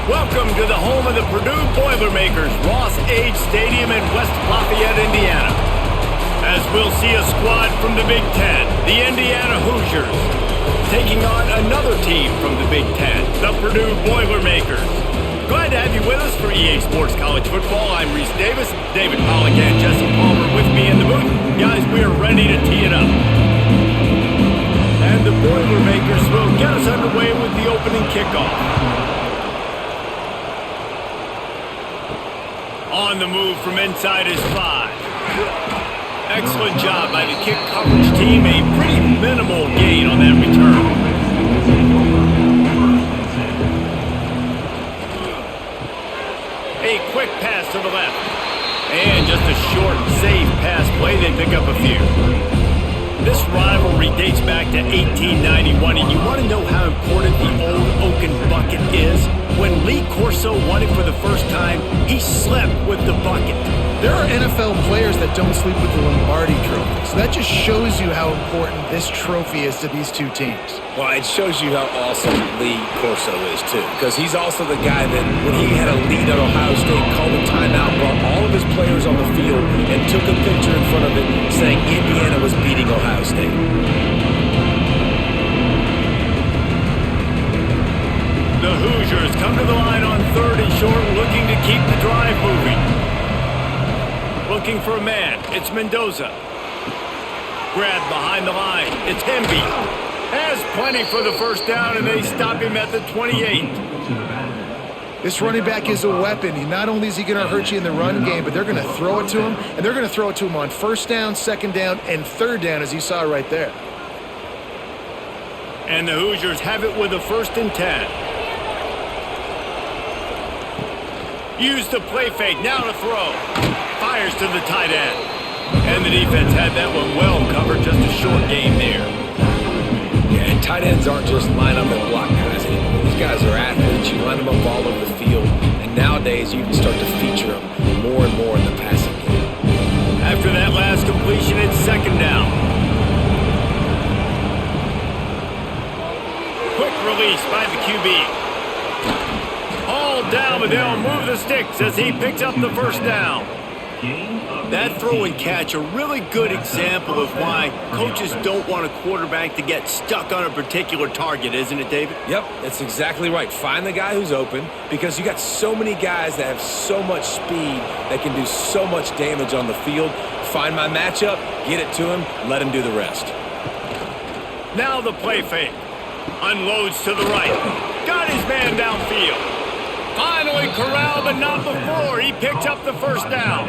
Welcome to the home of the Purdue Boilermakers, Ross Age Stadium in West Lafayette, Indiana. As we'll see a squad from the Big Ten, the Indiana Hoosiers, taking on another team from the Big Ten, the Purdue Boilermakers. Glad to have you with us for EA Sports College Football. I'm Reese Davis, David Pollack and Jesse Palmer with me in the booth. Guys, we are ready to tee it up. And the Boilermakers will get us underway with the opening kickoff. On the move from inside his 5. Excellent job by the kick coverage team. A pretty minimal gain on that return. A quick pass to the left. And just a short, safe pass play. They pick up a few. This rivalry dates back to 1891, and you want to know how important the old Oaken bucket is? When Lee Corso won it for the first time, he slept with the bucket. There are NFL players that don't sleep with the Lombardi Trophy, so that just shows you how important this trophy is to these two teams. Well, it shows you how awesome Lee Corso is, too, because he's also the guy that, when he had a lead at Ohio State, called a timeout, brought all of his players on the field, and took a picture in front of it saying Indiana was beating Ohio State. The Hoosiers come to the line on 3rd and short, looking to keep the drive moving. Looking for a man. It's Mendoza. Grabbed behind the line. It's Hemby. Has plenty for the first down, and they stop him at the 28. This running back is a weapon. Not only is he going to hurt you in the run game, but they're going to throw it to him, and they're going to throw it to him on 1st down, 2nd down, and 3rd down, as you saw right there. And the Hoosiers have it with a 1st and 10. Used the play fake, now to throw. Fires to the tight end. And the defense had that one well covered, just a short gain there. Yeah, and tight ends aren't just line up and block guys anymore. These guys are athletes. You line them up all over the field. And nowadays, you can start to feature them more and more in the passing game. After that last completion, it's 2nd down. Quick release by the QB. All down, but they'll move the sticks as he picks up the 1st down. That throw and catch, a really good example of why coaches don't want a quarterback to get stuck on a particular target, isn't it, David? Yep, that's exactly right. Find the guy who's open, because you got so many guys that have so much speed that can do so much damage on the field. Find my matchup, get it to him, let him do the rest. Now the play fake. Unloads to the right. Got his man downfield. Finally corralled, but not before. He picked up the 1st down.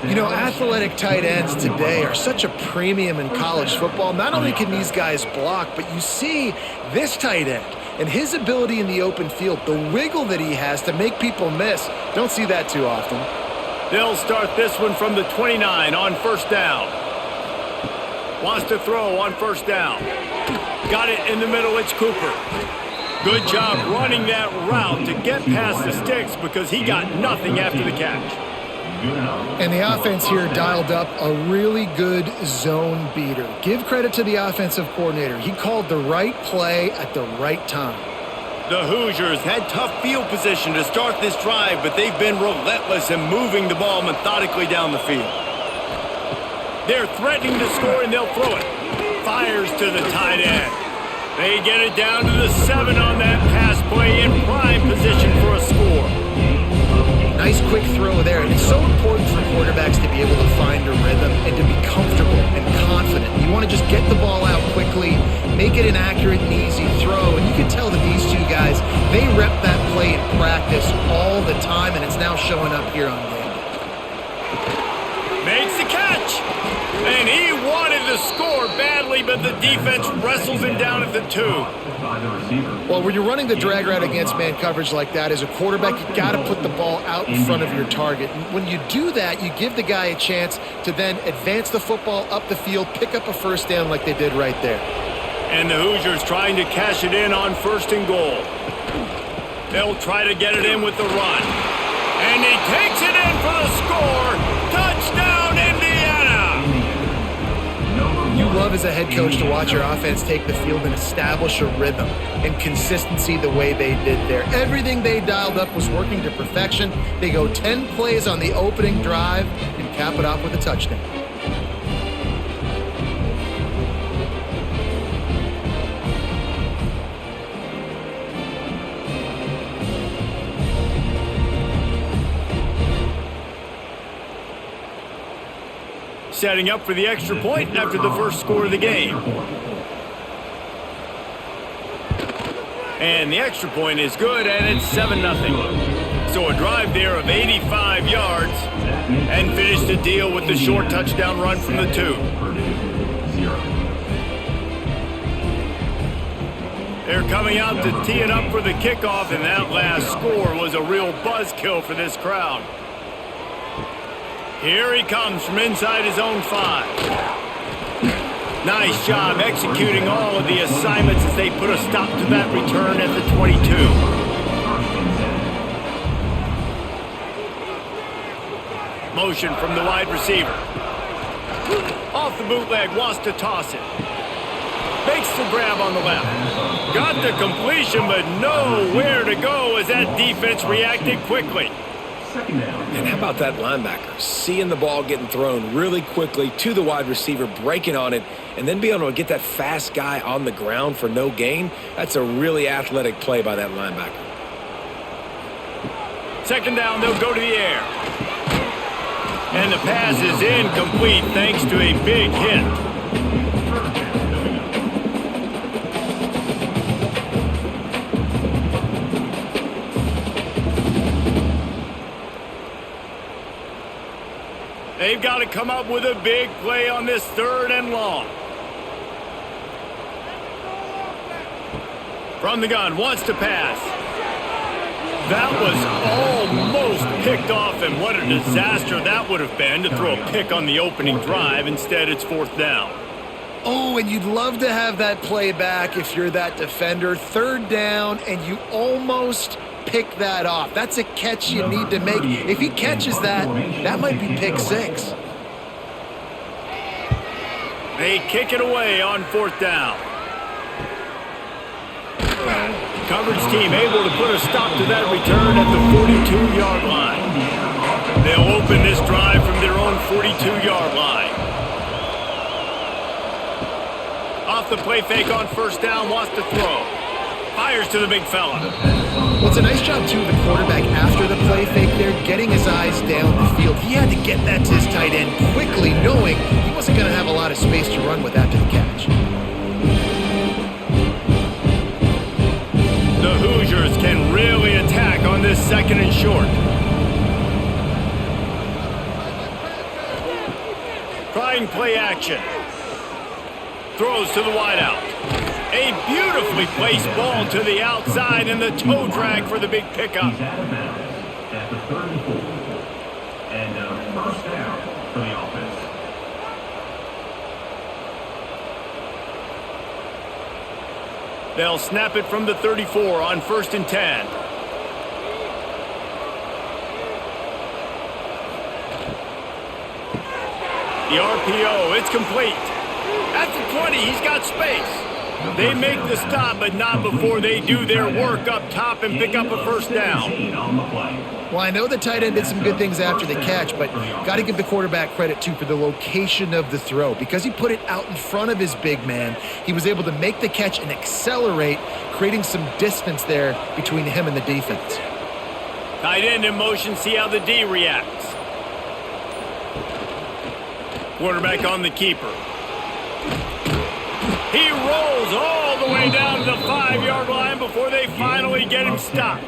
You know, athletic tight ends today are such a premium in college football. Not only can these guys block, but you see this tight end and his ability in the open field, the wiggle that he has to make people miss. Don't see that too often. They'll start this one from the 29 on 1st down. Wants to throw on 1st down. Got it in the middle. It's Cooper. Good job running that route to get past the sticks because he got nothing after the catch. And the offense here dialed up a really good zone beater. Give credit to the offensive coordinator. He called the right play at the right time. The Hoosiers had tough field position to start this drive, but they've been relentless in moving the ball methodically down the field. They're threatening to score, and they'll throw it. Fires to the tight end. They get it down to the 7 on that pass play in prime position for a score. Nice quick throw there, and it's so important for quarterbacks to be able to find a rhythm and to be comfortable and confident. You want to just get the ball out quickly, make it an accurate and easy throw, and you can tell that these two guys, they rep that play in practice all the time, and it's now showing up here on game. Makes the catch, and he wanted to score badly, but the defense wrestles him down at the 2. Well, when you're running the drag route against man coverage like that, as a quarterback, you got to put the ball out in front of your target. And when you do that, you give the guy a chance to then advance the football up the field, pick up a 1st down like they did right there. And the Hoosiers trying to cash it in on 1st and goal. They'll try to get it in with the run. And he takes it in for the score. Touchdown, Indiana! You love as a head coach to watch your offense take the field and establish a rhythm and consistency the way they did there. Everything they dialed up was working to perfection. They go 10 plays on the opening drive and cap it off with a touchdown. Setting up for the extra point after the first score of the game. And the extra point is good, and it's 7-0. So a drive there of 85 yards, and finish the deal with the short touchdown run from the 2. They're coming out to tee it up for the kickoff, and that last score was a real buzzkill for this crowd. Here he comes from inside his own 5. Nice job executing all of the assignments as they put a stop to that return at the 22. Motion from the wide receiver. Off the bootleg, wants to toss it. Makes the grab on the left. Got the completion, but nowhere to go as that defense reacted quickly. And how about that linebacker? Seeing the ball getting thrown really quickly to the wide receiver, breaking on it, and then being able to get that fast guy on the ground for no gain. That's a really athletic play by that linebacker. Second down, they'll go to the air. And the pass is incomplete thanks to a big hit. They've got to come up with a big play on this 3rd and long. From the gun, wants to pass. That was almost picked off, and what a disaster that would have been to throw a pick on the opening drive. Instead, it's 4th down. Oh, and you'd love to have that play back if you're that defender. 3rd down, and you almost pick that off. That's a catch you need to make. If he catches that, that might be pick 6. They kick it away on 4th down. Coverage team able to put a stop to that return at the 42-yard line. They'll open this drive from their own 42-yard line. Off the play fake on 1st down, wants to throw. Fires to the big fella. Well, it's a nice job, too, of the quarterback after the play fake there, getting his eyes down the field. He had to get that to his tight end quickly, knowing he wasn't going to have a lot of space to run with after the catch. The Hoosiers can really attack on this 2nd and short. Trying play action. Throws to the wideout. A beautifully placed ball to the outside, and the toe drag for the big pickup. He's out of bounds at the 34. And first down for the offense. They'll snap it from the 34 on 1st and 10. The RPO, it's complete. At the 20, he's got space. They make the stop, but not before they do their work up top and pick up a 1st down. Well, I know the tight end did some good things after the catch, but got to give the quarterback credit, too, for the location of the throw. Because he put it out in front of his big man, he was able to make the catch and accelerate, creating some distance there between him and the defense. Tight end in motion, see how the D reacts. Quarterback on the keeper. He rolls all the way down to the 5-yard line before they finally get him stopped.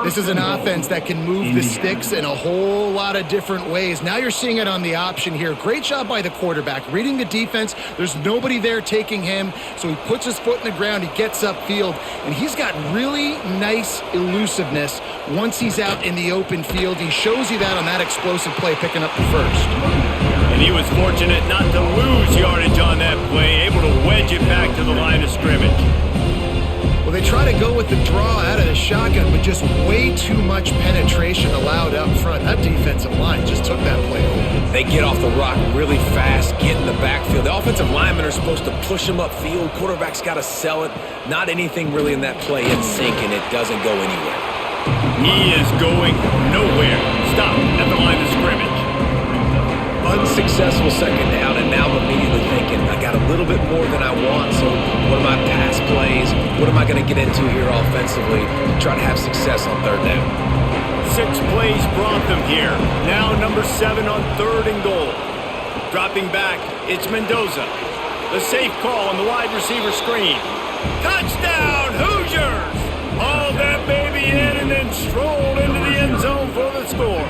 This is an offense that can move the sticks in a whole lot of different ways. Now you're seeing it on the option here. Great job by the quarterback. Reading the defense, there's nobody there taking him, so he puts his foot in the ground, he gets upfield, and he's got really nice elusiveness once he's out in the open field. He shows you that on that explosive play, picking up the 1st. And he was fortunate not to lose yardage on that play, able to wedge it back to the line of scrimmage. Well, they try to go with the draw out of the shotgun, but just way too much penetration allowed up front. That defensive line just took that play over. They get off the rock really fast, get in the backfield. The offensive linemen are supposed to push them upfield. Quarterback's got to sell it. Not anything really in that play in sync, and it doesn't go anywhere. He is going nowhere. Stop at the line of scrimmage. Unsuccessful second down, and now I'm immediately thinking, I got a little bit more than I want, so what are my pass plays? What am I going to get into here offensively to try to have success on third down? 6 plays brought them here. Now number 7 on 3rd and goal. Dropping back, it's Mendoza. The safe call on the wide receiver screen. Touchdown, Hoosiers! Hauled that baby in and then strolled into the end zone for the score.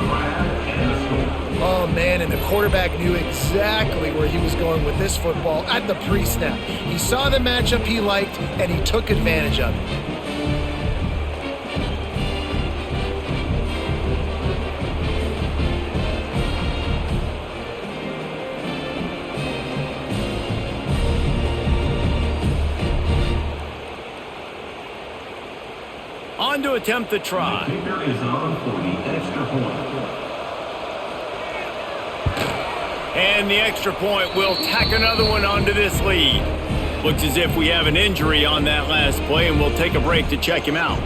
Oh, man, and the quarterback knew exactly where he was going with this football at the pre-snap. He saw the matchup he liked, and he took advantage of it. On to attempt the try. Kicker is on for the extra point. And the extra point will tack another one onto this lead. Looks as if we have an injury on that last play, and we'll take a break to check him out.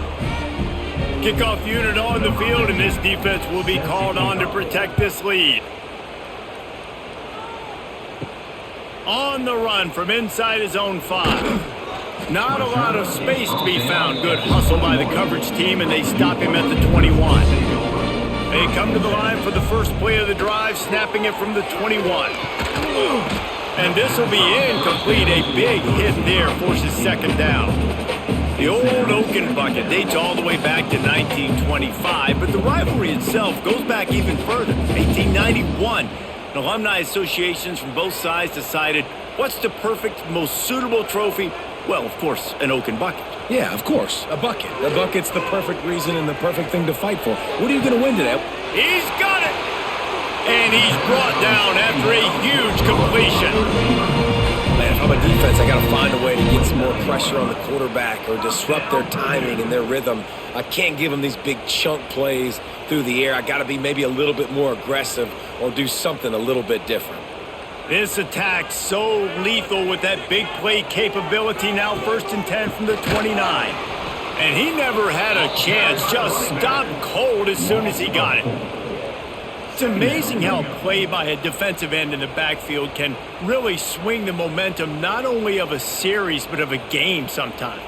Kickoff unit on the field, and this defense will be called on to protect this lead. On the run from inside his own 5. Not a lot of space to be found. Good hustle by the coverage team, and they stop him at the 21. They come to the line for the first play of the drive, snapping it from the 21. And this will be incomplete. A big hit there forces second down. The old Oaken bucket dates all the way back to 1925, but the rivalry itself goes back even further. 1891. Alumni associations from both sides decided what's the perfect, most suitable trophy? Well, of course, an Oaken bucket. Yeah, of course, a bucket. A bucket's the perfect reason and the perfect thing to fight for. What are you going to win today? He's got it! And he's brought down after a huge completion. Man, if I'm a defense, I got to find a way to get some more pressure on the quarterback or disrupt their timing and their rhythm. I can't give them these big chunk plays through the air. I got to be maybe a little bit more aggressive or do something a little bit different. This attack so lethal with that big play capability. Now 1st and 10 from the 29. And he never had a chance. Just stopped cold as soon as he got it. It's amazing how play by a defensive end in the backfield can really swing the momentum not only of a series but of a game sometimes.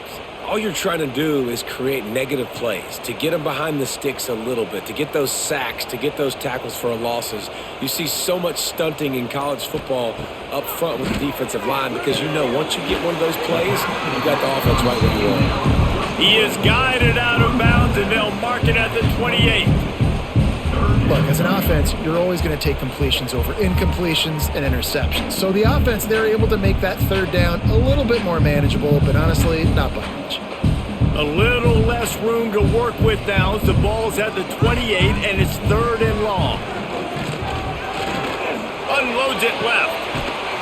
All you're trying to do is create negative plays, to get them behind the sticks a little bit, to get those sacks, to get those tackles for losses. You see so much stunting in college football up front with the defensive line because you know once you get one of those plays, you got the offense right where you want. He is guided out of bounds, and they'll mark it at the 28. Look, as an offense, you're always going to take completions over incompletions and interceptions. So the offense, they're able to make that 3rd down a little bit more manageable, but honestly, not by much. A little less room to work with now as the ball's at the 28, and it's 3rd and long. Unloads it left.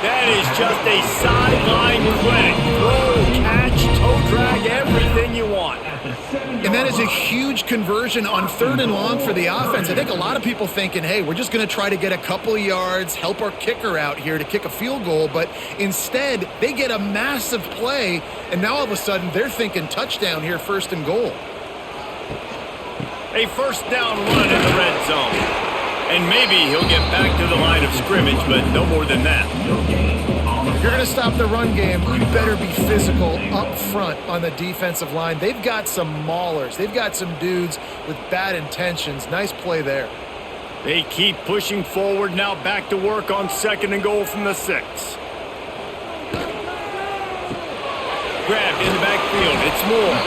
That is just a sideline clinic. Throw, catch, toe drag, everything you want. And that is a huge conversion on 3rd and long for the offense. I think a lot of people thinking, hey, we're just going to try to get a couple of yards, help our kicker out here to kick a field goal. But instead, they get a massive play, and now all of a sudden they're thinking touchdown here, 1st and goal. A 1st down run in the red zone. And maybe he'll get back to the line of scrimmage, but no more than that. If you're going to stop the run game, you better be physical up front on the defensive line. They've got some maulers. They've got some dudes with bad intentions. Nice play there. They keep pushing forward, now back to work on 2nd and goal from the 6. Grabbed in the backfield, it's Moore.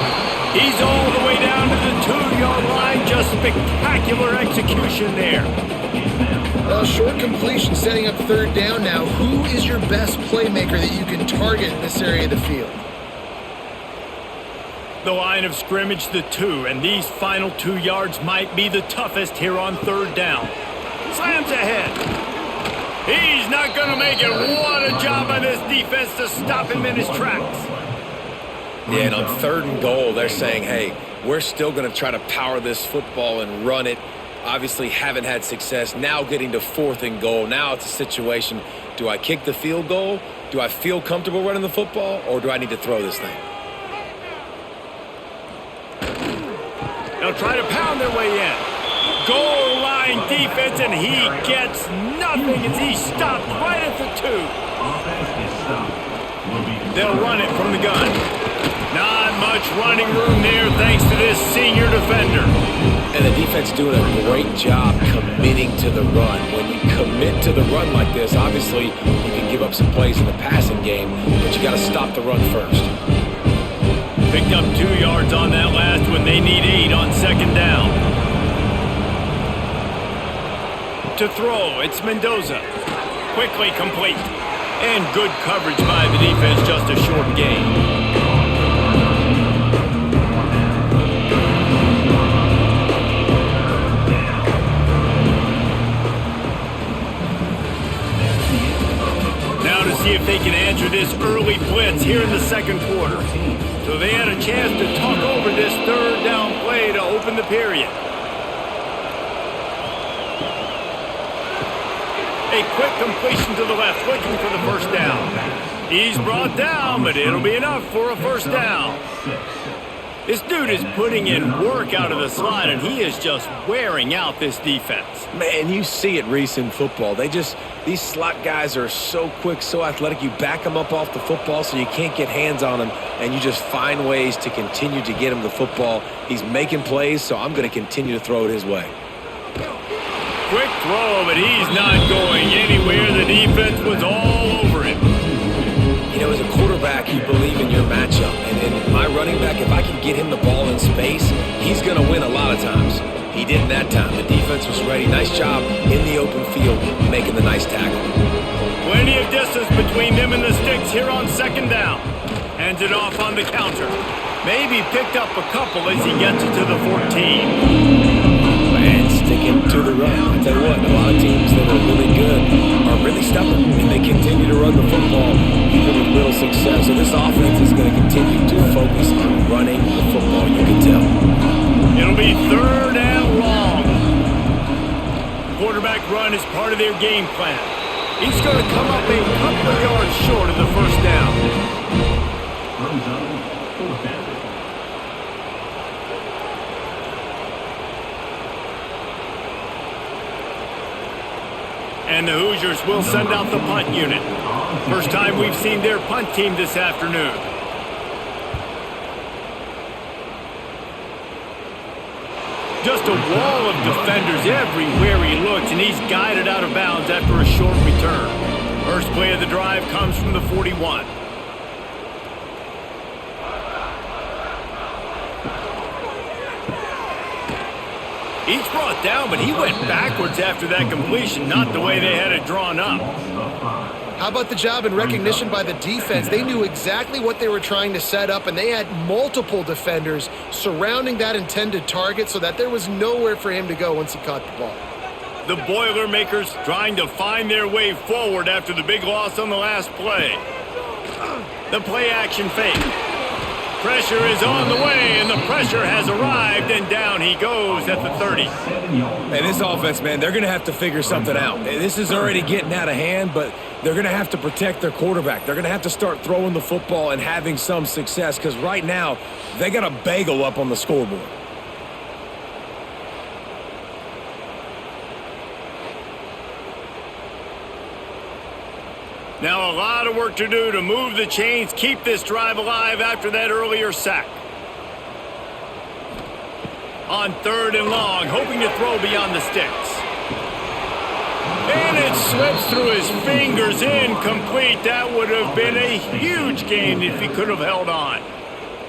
He's all the way down to the 2-yard line. Just spectacular execution there. Short completion setting up 3rd down now. Who is your best playmaker that you can target in this area of the field? The line of scrimmage, the 2, and these final 2 yards might be the toughest here on 3rd down. Slams ahead. He's not going to make it. What a job by this defense to stop him in his tracks. Yeah, and on 3rd and goal, they're saying, hey, we're still going to try to power this football and run it. Obviously haven't had success. Now getting to 4th and goal. Now it's a situation, do I kick the field goal? Do I feel comfortable running the football, or do I need to throw this thing? They'll try to pound their way in. Goal line defense, and he gets nothing as he stopped right at the 2. They'll run it from the gun. Not much running room there thanks to this senior defender. And the defense doing a great job committing to the run. When you commit to the run like this, obviously you can give up some plays in the passing game, but you got to stop the run first. Picked up 2 yards on that last one. They need 8 on 2nd down. To throw, it's Mendoza. Quickly complete. And good coverage by the defense, just a short gain. Now to see if they can answer this early blitz here in the 2nd quarter. So they had a chance to talk over this 3rd down play to open the period. A quick completion to the left, looking for the 1st down. He's brought down, but it'll be enough for a 1st down. This dude is putting in work out of the slot, and he is just wearing out this defense. Man, you see it, Reese, in football. These slot guys are so quick, so athletic. You back them up off the football so you can't get hands on them, and you just find ways to continue to get him the football. He's making plays, so I'm going to continue to throw it his way. Quick throw, but he's not going anywhere. The defense was all over him. You know, as a quarterback, you believe in your matchup. And my running back, if I can get him the ball in space, he's going to win a lot of times. He didn't that time. The defense was ready. Nice job in the open field, making the nice tackle. Plenty of distance between them and the sticks here on 2nd down. Hands it off on the counter. Maybe picked up a couple as he gets it to the 14. And sticking to the run. I tell you what, a lot of teams that are really good are really stubborn, and they continue to run the football even with little success. So this offense is going to continue to focus on running the football, you can tell. It'll be 3rd and long. Quarterback run is part of their game plan. He's going to come up a couple of yards short of the 1st down. And the Hoosiers will send out the punt unit. First time we've seen their punt team this afternoon. Just a wall of defenders everywhere he looks, and he's guided out of bounds after a short return. First play of the drive comes from the 41. He's brought down, but he went backwards after that completion, not the way they had it drawn up. How about the job and recognition by the defense? They knew exactly what they were trying to set up, and they had multiple defenders surrounding that intended target so that there was nowhere for him to go once he caught the ball. The Boilermakers trying to find their way forward after the big loss on the last play. The play action fake. Pressure is on the way, and the pressure has arrived, and down he goes at the 30. And this offense, man, they're going to have to figure something out. This is already getting out of hand, but they're going to have to protect their quarterback. They're going to have to start throwing the football and having some success, because right now, they got a bagel up on the scoreboard. Now a lot of work to do to move the chains, keep this drive alive after that earlier sack. On 3rd and long, hoping to throw beyond the sticks. And it slips through his fingers, incomplete. That would have been a huge gain if he could have held on.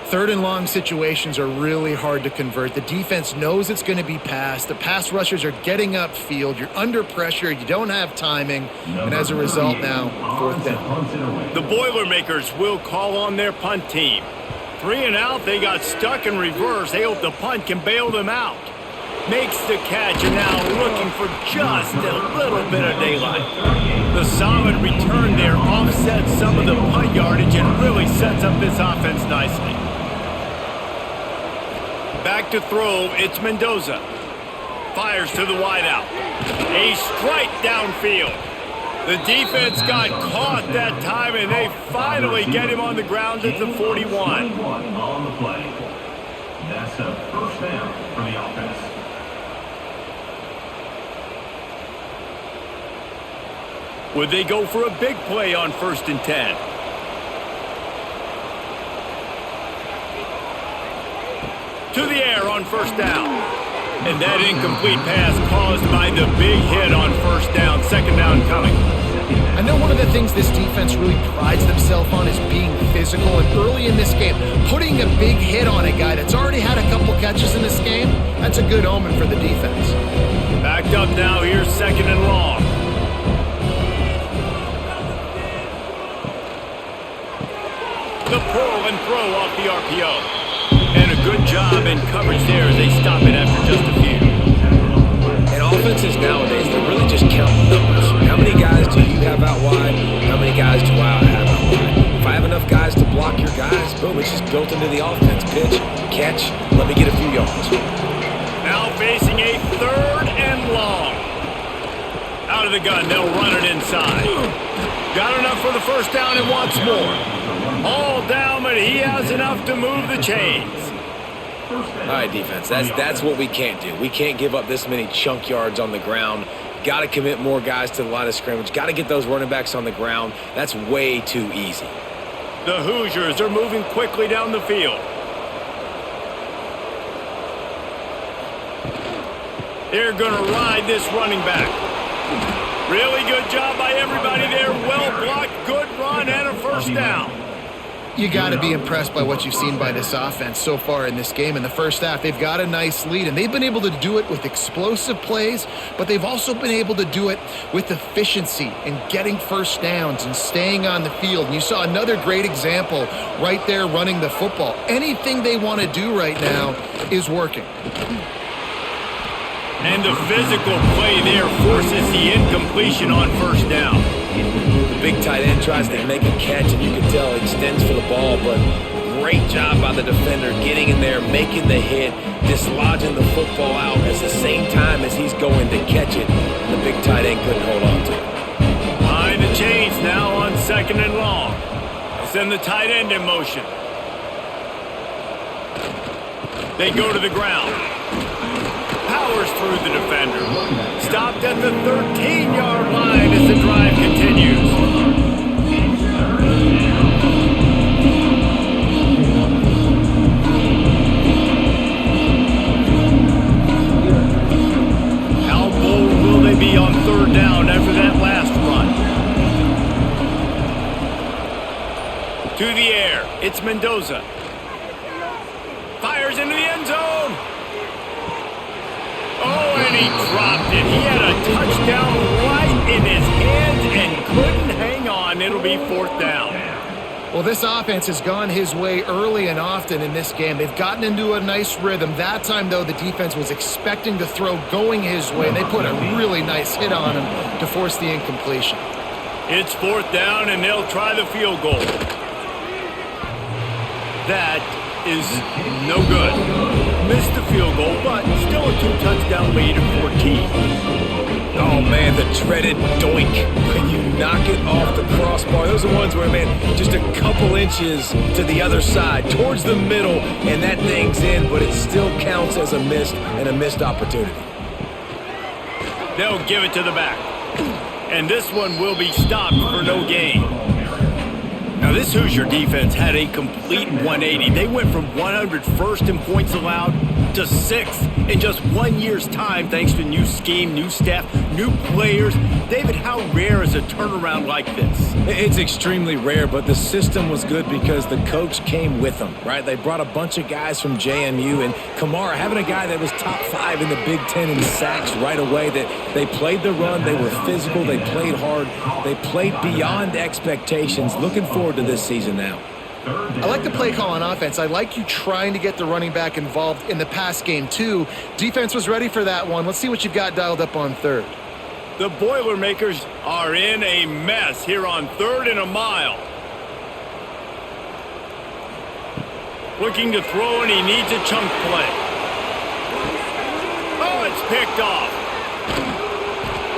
3rd and long situations are really hard to convert. The defense knows it's going to be passed. The pass rushers are getting upfield. You're under pressure. You don't have timing. And as a result now, 4th down. The Boilermakers will call on their punt team. 3 and out, they got stuck in reverse. They hope the punt can bail them out. Makes the catch and now looking for just a little bit of daylight. The solid return there offsets some of the punt yardage and really sets up this offense nicely. Back to throw, it's Mendoza. Fires to the wideout. A strike downfield. The defense got caught that time, and they finally get him on the ground at the 41. On the play. That's a first down for the offense. Would they go for a big play on 1st and 10? To the air on 1st down. And that incomplete pass caused by the big hit on 1st down. 2nd down coming. I know one of the things this defense really prides themselves on is being physical, and early in this game, putting a big hit on a guy that's already had a couple catches in this game, that's a good omen for the defense. Backed up now, here's 2nd and long. The pull and throw off the RPO. And a good job in coverage there as they stop it after just a few. And offenses nowadays, they're really just counting numbers. How many guys do you have out wide? How many guys do I have out wide? If I have enough guys to block your guys, boom, it's just built into the offense. Pitch, catch, let me get a few yards. Now facing a 3rd and long. Out of the gun, they'll run it inside. Got enough for the 1st down and wants more. All down, but he has enough to move the chains. All right, defense, that's what we can't do. We can't give up this many chunk yards on the ground. Got to commit more guys to the line of scrimmage. Got to get those running backs on the ground. That's way too easy. The Hoosiers are moving quickly down the field. They're going to ride this running back. Really good job by everybody there. Well blocked, good run, and a 1st down. You got to be impressed by what you've seen by this offense so far in this game. In the first half, they've got a nice lead, and they've been able to do it with explosive plays, but they've also been able to do it with efficiency and getting 1st downs and staying on the field. And you saw another great example right there running the football. Anything they want to do right now is working. And the physical play there forces the incompletion on 1st down. The big tight end tries to make a catch, and you can tell he extends for the ball, but great job by the defender getting in there, making the hit, dislodging the football out at the same time as he's going to catch it, and the big tight end couldn't hold on to it. Behind the chains now on 2nd and long. Send the tight end in motion. They go to the ground. Powers through the defender. Stopped at the 13-yard line as the drive continues. How bold will they be on 3rd down after that last run? To the air, it's Mendoza. Fires into the end zone. Oh, and he dropped it. He had a touchdown right in his hands and couldn't hang on. It'll be 4th down. Well, this offense has gone his way early and often in this game. They've gotten into a nice rhythm. That time, though, the defense was expecting the throw going his way, and they put a really nice hit on him to force the incompletion. It's 4th down, and they'll try the field goal. That is no good. Missed the field goal, but still a 2-touchdown lead of 14. Oh, man, the dreaded doink when you knock it off the crossbar. Those are ones where, man, just a couple inches to the other side, towards the middle, and that thing's in, but it still counts as a missed opportunity. They'll give it to the back. And this one will be stopped for no gain. Now, this Hoosier defense had a complete 180. They went from 101st in points allowed to 6th in just 1 year's time, thanks to new scheme, new staff, new players. David, how rare is a turnaround like this? It's extremely rare, but the system was good because the coach came with them, right? They brought a bunch of guys from JMU, and Kamara, having a guy that was top 5 in the Big Ten in sacks right away, that they played the run, they were physical, they played hard, they played beyond expectations. Looking forward to this season now. I like the play call on offense. I like you trying to get the running back involved in the pass game, too. Defense was ready for that one. Let's see what you've got dialed up on 3rd. The Boilermakers are in a mess here on 3rd and a mile. Looking to throw, and he needs a chunk play. picked off.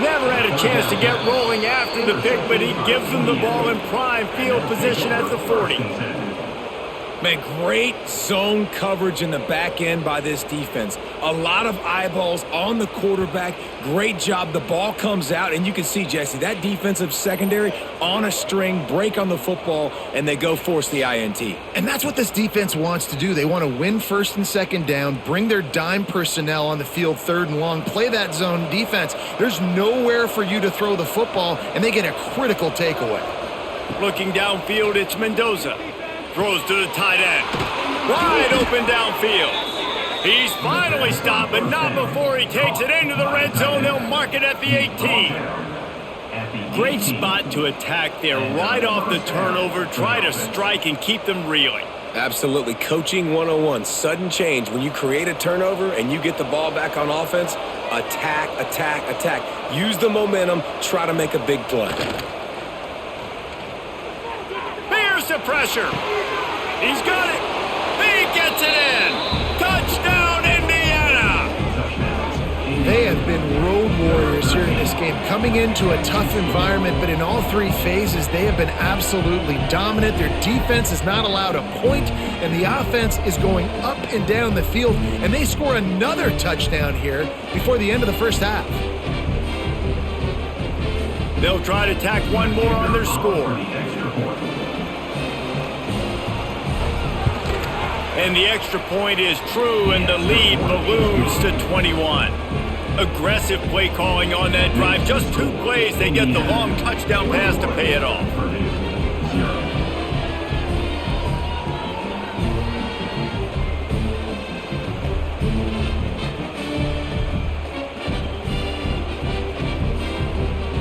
Never had a chance to get rolling after the pick, but he gives them the ball in prime field position at the 40. Man, great zone coverage in the back end by this defense. A lot of eyeballs on the quarterback. Great job. The ball comes out, and you can see, Jesse, that defensive secondary on a string, break on the football, and they go force the INT. And that's what this defense wants to do. They want to win first and second down, bring their dime personnel on the field third and long, play that zone defense. There's nowhere for you to throw the football, and they get a critical takeaway. Looking downfield, it's Mendoza. Throws to the tight end. Wide open downfield. He's finally stopped, but not before he takes it into the red zone. They'll mark it at the 18. Great spot to attack there. Right off the turnover. Try to strike and keep them reeling. Absolutely. Coaching 101. Sudden change. When you create a turnover and you get the ball back on offense, attack, attack, attack. Use the momentum. Try to make a big play. Here's the pressure. He's got it. He gets it in. Touchdown, Indiana. They have been road warriors here in this game, coming into a tough environment, but in all three phases, they have been absolutely dominant. Their defense is not allowed a point, and the offense is going up and down the field, and they score another touchdown here before the end of the first half. They'll try to tack one more on their score. And the extra point is true, and the lead balloons to 21. Aggressive play calling on that drive. Just 2 plays, they get the long touchdown pass to pay it off.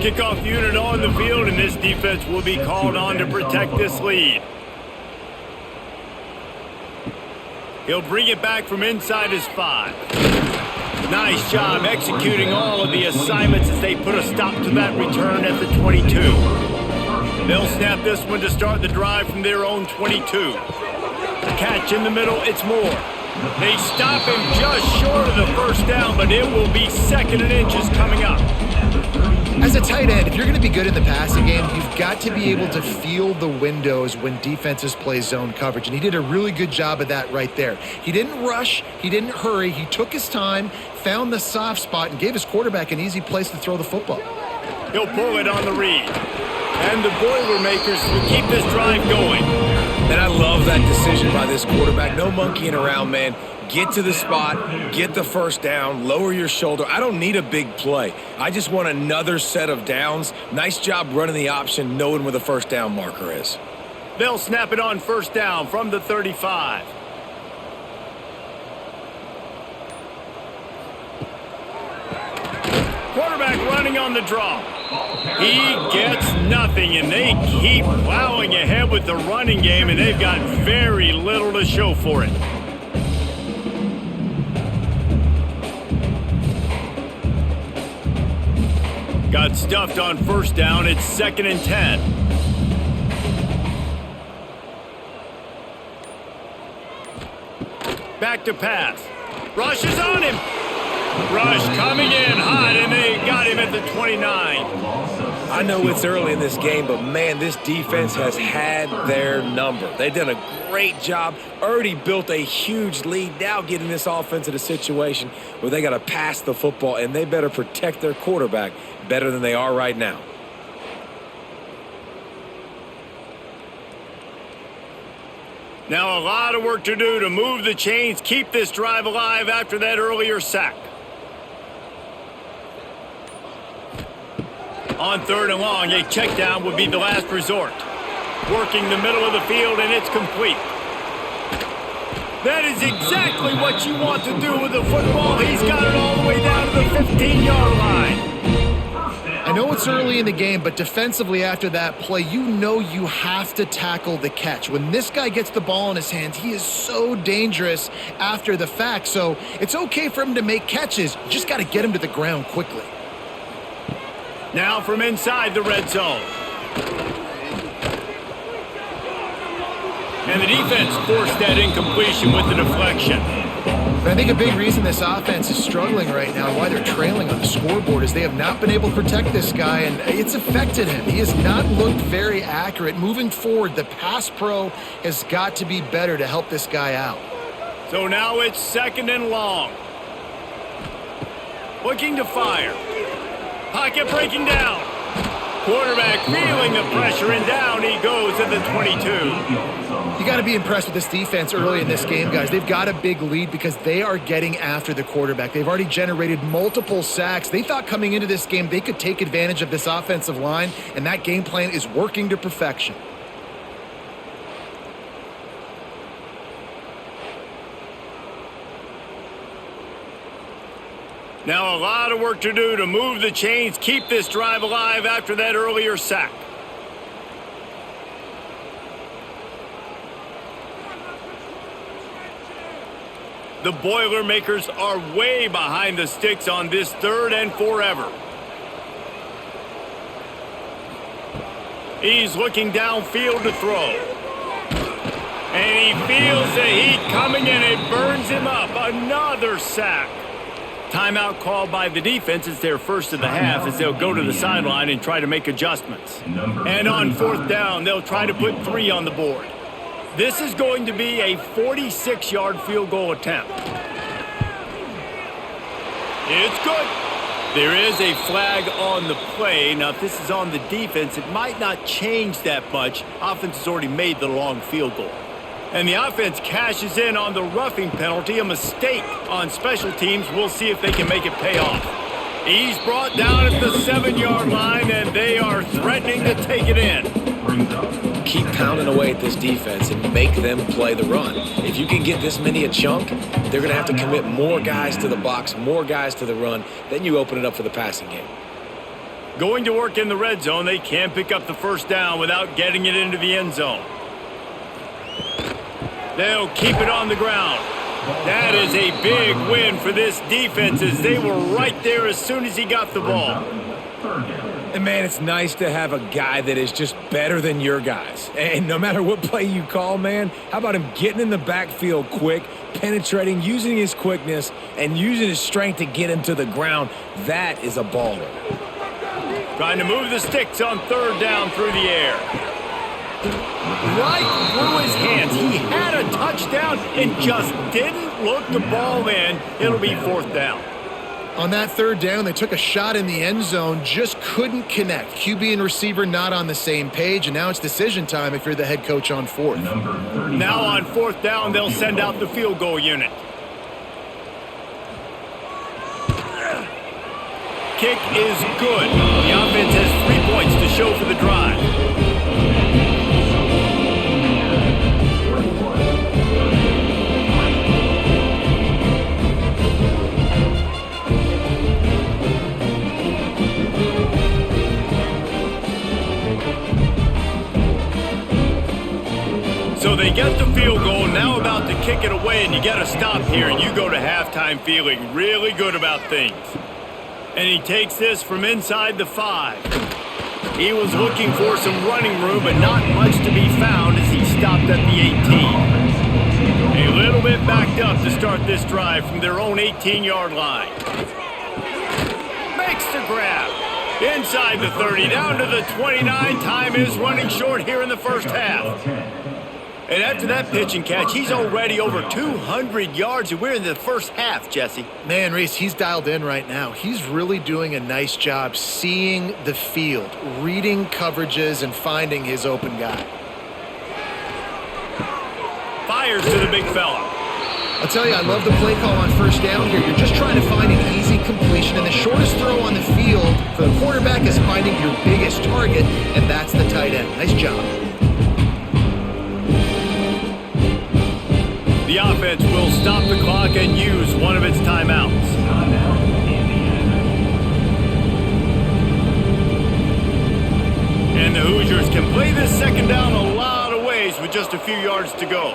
Kickoff unit on the field, and this defense will be called on to protect this lead. He'll bring it back from inside his 5. Nice job executing all of the assignments as they put a stop to that return at the 22. They'll snap this one to start the drive from their own 22. Catch in the middle, it's Moore. They stop him just short of the first down, but it will be 2nd and inches coming up. As a tight end, if you're going to be good in the passing game, you've got to be able to feel the windows when defenses play zone coverage, and he did a really good job of that right there. He didn't rush, he didn't hurry, he took his time, found the soft spot, and gave his quarterback an easy place to throw the football. He'll pull it on the read. And the Boilermakers will keep this drive going. And I love that decision by this quarterback. No monkeying around, man. Get to the spot, get the first down, lower your shoulder. I don't need a big play. I just want another set of downs. Nice job running the option, knowing where the first down marker is. They'll snap it on first down from the 35. Quarterback running on the draw. He gets nothing, and they keep plowing ahead with the running game, and they've got very little to show for it. Got stuffed on first down. It's 2nd and 10. Back to pass. Rush is on him. Rush coming in hot, and they got him at the 29. I know it's early in this game, but man, this defense has had their number. They've done a great job, already built a huge lead, now getting this offense in a situation where they got to pass the football, and they better protect their quarterback better than they are right now. Now a lot of work to do to move the chains, keep this drive alive after that earlier sack. On 3rd and long, a check down would be the last resort. Working the middle of the field, and it's complete. That is exactly what you want to do with the football. He's got it all the way down to the 15-yard line. I know it's early in the game, but defensively after that play, you know you have to tackle the catch. When this guy gets the ball in his hands, he is so dangerous after the fact. So it's okay for him to make catches. You just got to get him to the ground quickly. Now from inside the red zone. And the defense forced that incompletion with the deflection. But I think a big reason this offense is struggling right now and why they're trailing on the scoreboard is they have not been able to protect this guy, and it's affected him. He has not looked very accurate. Moving forward, the pass pro has got to be better to help this guy out. So now it's 2nd and long. Looking to fire. Pocket breaking down. Quarterback feeling the pressure, and down he goes at the 22. You got to be impressed with this defense early in this game, guys. They've got a big lead because they are getting after the quarterback. They've already generated multiple sacks. They thought coming into this game they could take advantage of this offensive line, and that game plan is working to perfection. Now a lot of work to do to move the chains, keep this drive alive after that earlier sack. The Boilermakers are way behind the sticks on this 3rd and forever. He's looking downfield to throw. And he feels the heat coming, and it burns him up. Another sack. Timeout called by the defense. It's their first of the half as they'll go to the sideline and try to make adjustments. And on 4th down, they'll try to put 3 on the board. This is going to be a 46-yard field goal attempt. It's good. There is a flag on the play. Now, if this is on the defense, it might not change that much. Offense has already made the long field goal. And the offense cashes in on the roughing penalty, a mistake on special teams. We'll see if they can make it pay off. He's brought down at the 7-yard line, and they are threatening to take it in. Keep pounding away at this defense and make them play the run. If you can get this many a chunk, they're going to have to commit more guys to the box, more guys to the run. Then you open it up for the passing game. Going to work in the red zone, they can't pick up the 1st down without getting it into the end zone. They'll keep it on the ground. That is a big win for this defense as they were right there as soon as he got the ball. And, man, it's nice to have a guy that is just better than your guys. And no matter what play you call, man, how about him getting in the backfield quick, penetrating, using his quickness, and using his strength to get him to the ground? That is a baller. Trying to move the sticks on 3rd down through the air. Right through his hands. He had a touchdown and just didn't look the ball in. It'll be 4th down. On that 3rd down, they took a shot in the end zone, just couldn't connect. QB and receiver not on the same page, and now it's decision time if you're the head coach on 4th. Now on 4th down, they'll send out the field goal unit. Kick is good. The offense has 3 points to show for the drive. So they get the field goal, now about to kick it away, and you got to stop here, and you go to halftime feeling really good about things. And he takes this from inside the 5. He was looking for some running room, but not much to be found as he stopped at the 18. A little bit backed up to start this drive from their own 18-yard line. Makes the grab. Inside the 30, down to the 29. Time is running short here in the first half. And after that pitch and catch, he's already over 200 yards, and we're in the first half, Jesse. Man, Reese, he's dialed in right now. He's really doing a nice job seeing the field, reading coverages, and finding his open guy. Fires to the big fella. I'll tell you, I love the play call on 1st down here. You're just trying to find an easy completion, and the shortest throw on the field for the quarterback is finding your biggest target, and that's the tight end. Nice job. The offense will stop the clock and use one of its timeouts. And the Hoosiers can play this 2nd down a lot of ways with just a few yards to go.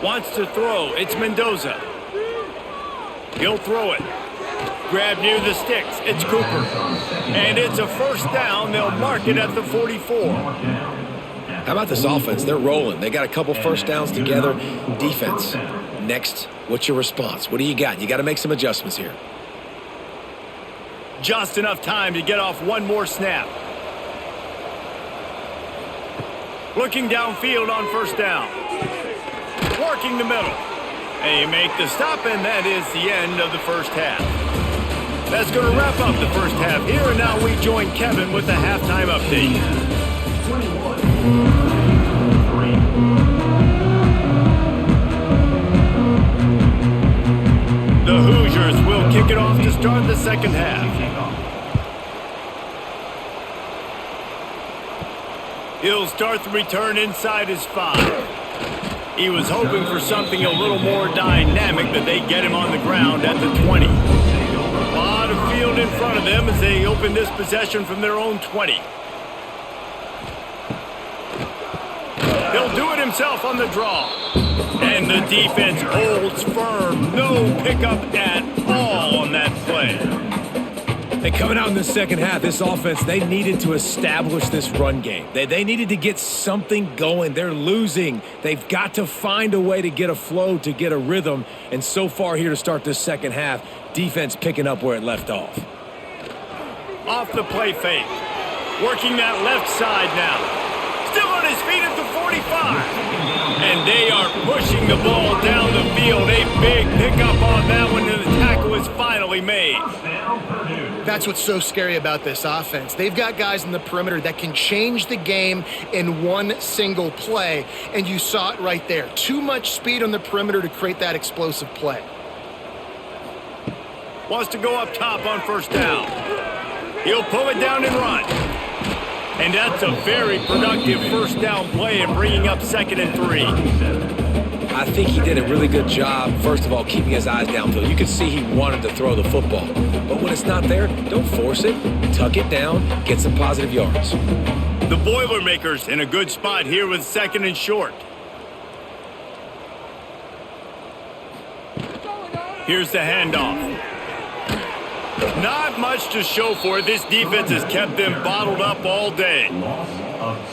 Wants to throw. It's Mendoza. He'll throw it. Grab near the sticks. It's Cooper. And it's a 1st down. They'll mark it at the 44. How about this offense? They're rolling. They got a couple first downs together. Defense. Next, what's your response? What do you got? You got to make some adjustments here. Just enough time to get off one more snap. Looking downfield on first down. Working the middle. They make the stop, and that is the end of the first half. That's going to wrap up the first half here, and now we join Kevin with the halftime update. 21-3. The Hoosiers will kick it off to start the second half. He'll start the return inside his 5. He was hoping for something a little more dynamic, but they get him on the ground at the 20. A lot of field in front of them as they open this possession from their own 20. He'll do it himself on the draw. And the defense holds firm. No pickup at all on that play. And coming out in the second half, this offense, they needed to establish this run game. They needed to get something going. They're losing. They've got to find a way to get a flow, to get a rhythm. And so far here to start this second half, defense picking up where it left off. Off the play fake. Working that left side now. Still on his feet at the 45. And they are pushing the ball down the field. A big pickup on that one, and the tackle is finally made. That's what's so scary about this offense. They've got guys in the perimeter that can change the game in one single play, and you saw it right there. Too much speed on the perimeter to create that explosive play. Wants to go up top on first down. He'll pull it down and run. And that's a very productive first down play and bringing up 2nd and 3. I think he did a really good job, first of all, keeping his eyes downfield. You could see he wanted to throw the football. But when it's not there, don't force it. Tuck it down. Get some positive yards. The Boilermakers in a good spot here with 2nd and short. Here's the handoff. Not much to show for it. This defense has kept them bottled up all day.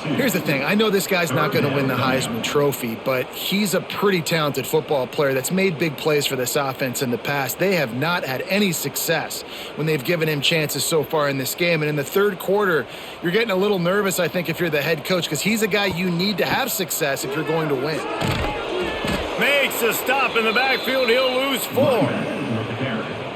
Here's the thing. I know this guy's not going to win the Heisman Trophy, but he's a pretty talented football player that's made big plays for this offense in the past. They have not had any success when they've given him chances so far in this game. And in the third quarter, you're getting a little nervous, I think, if you're the head coach, because he's a guy you need to have success if you're going to win. Makes a stop in the backfield. He'll lose 4.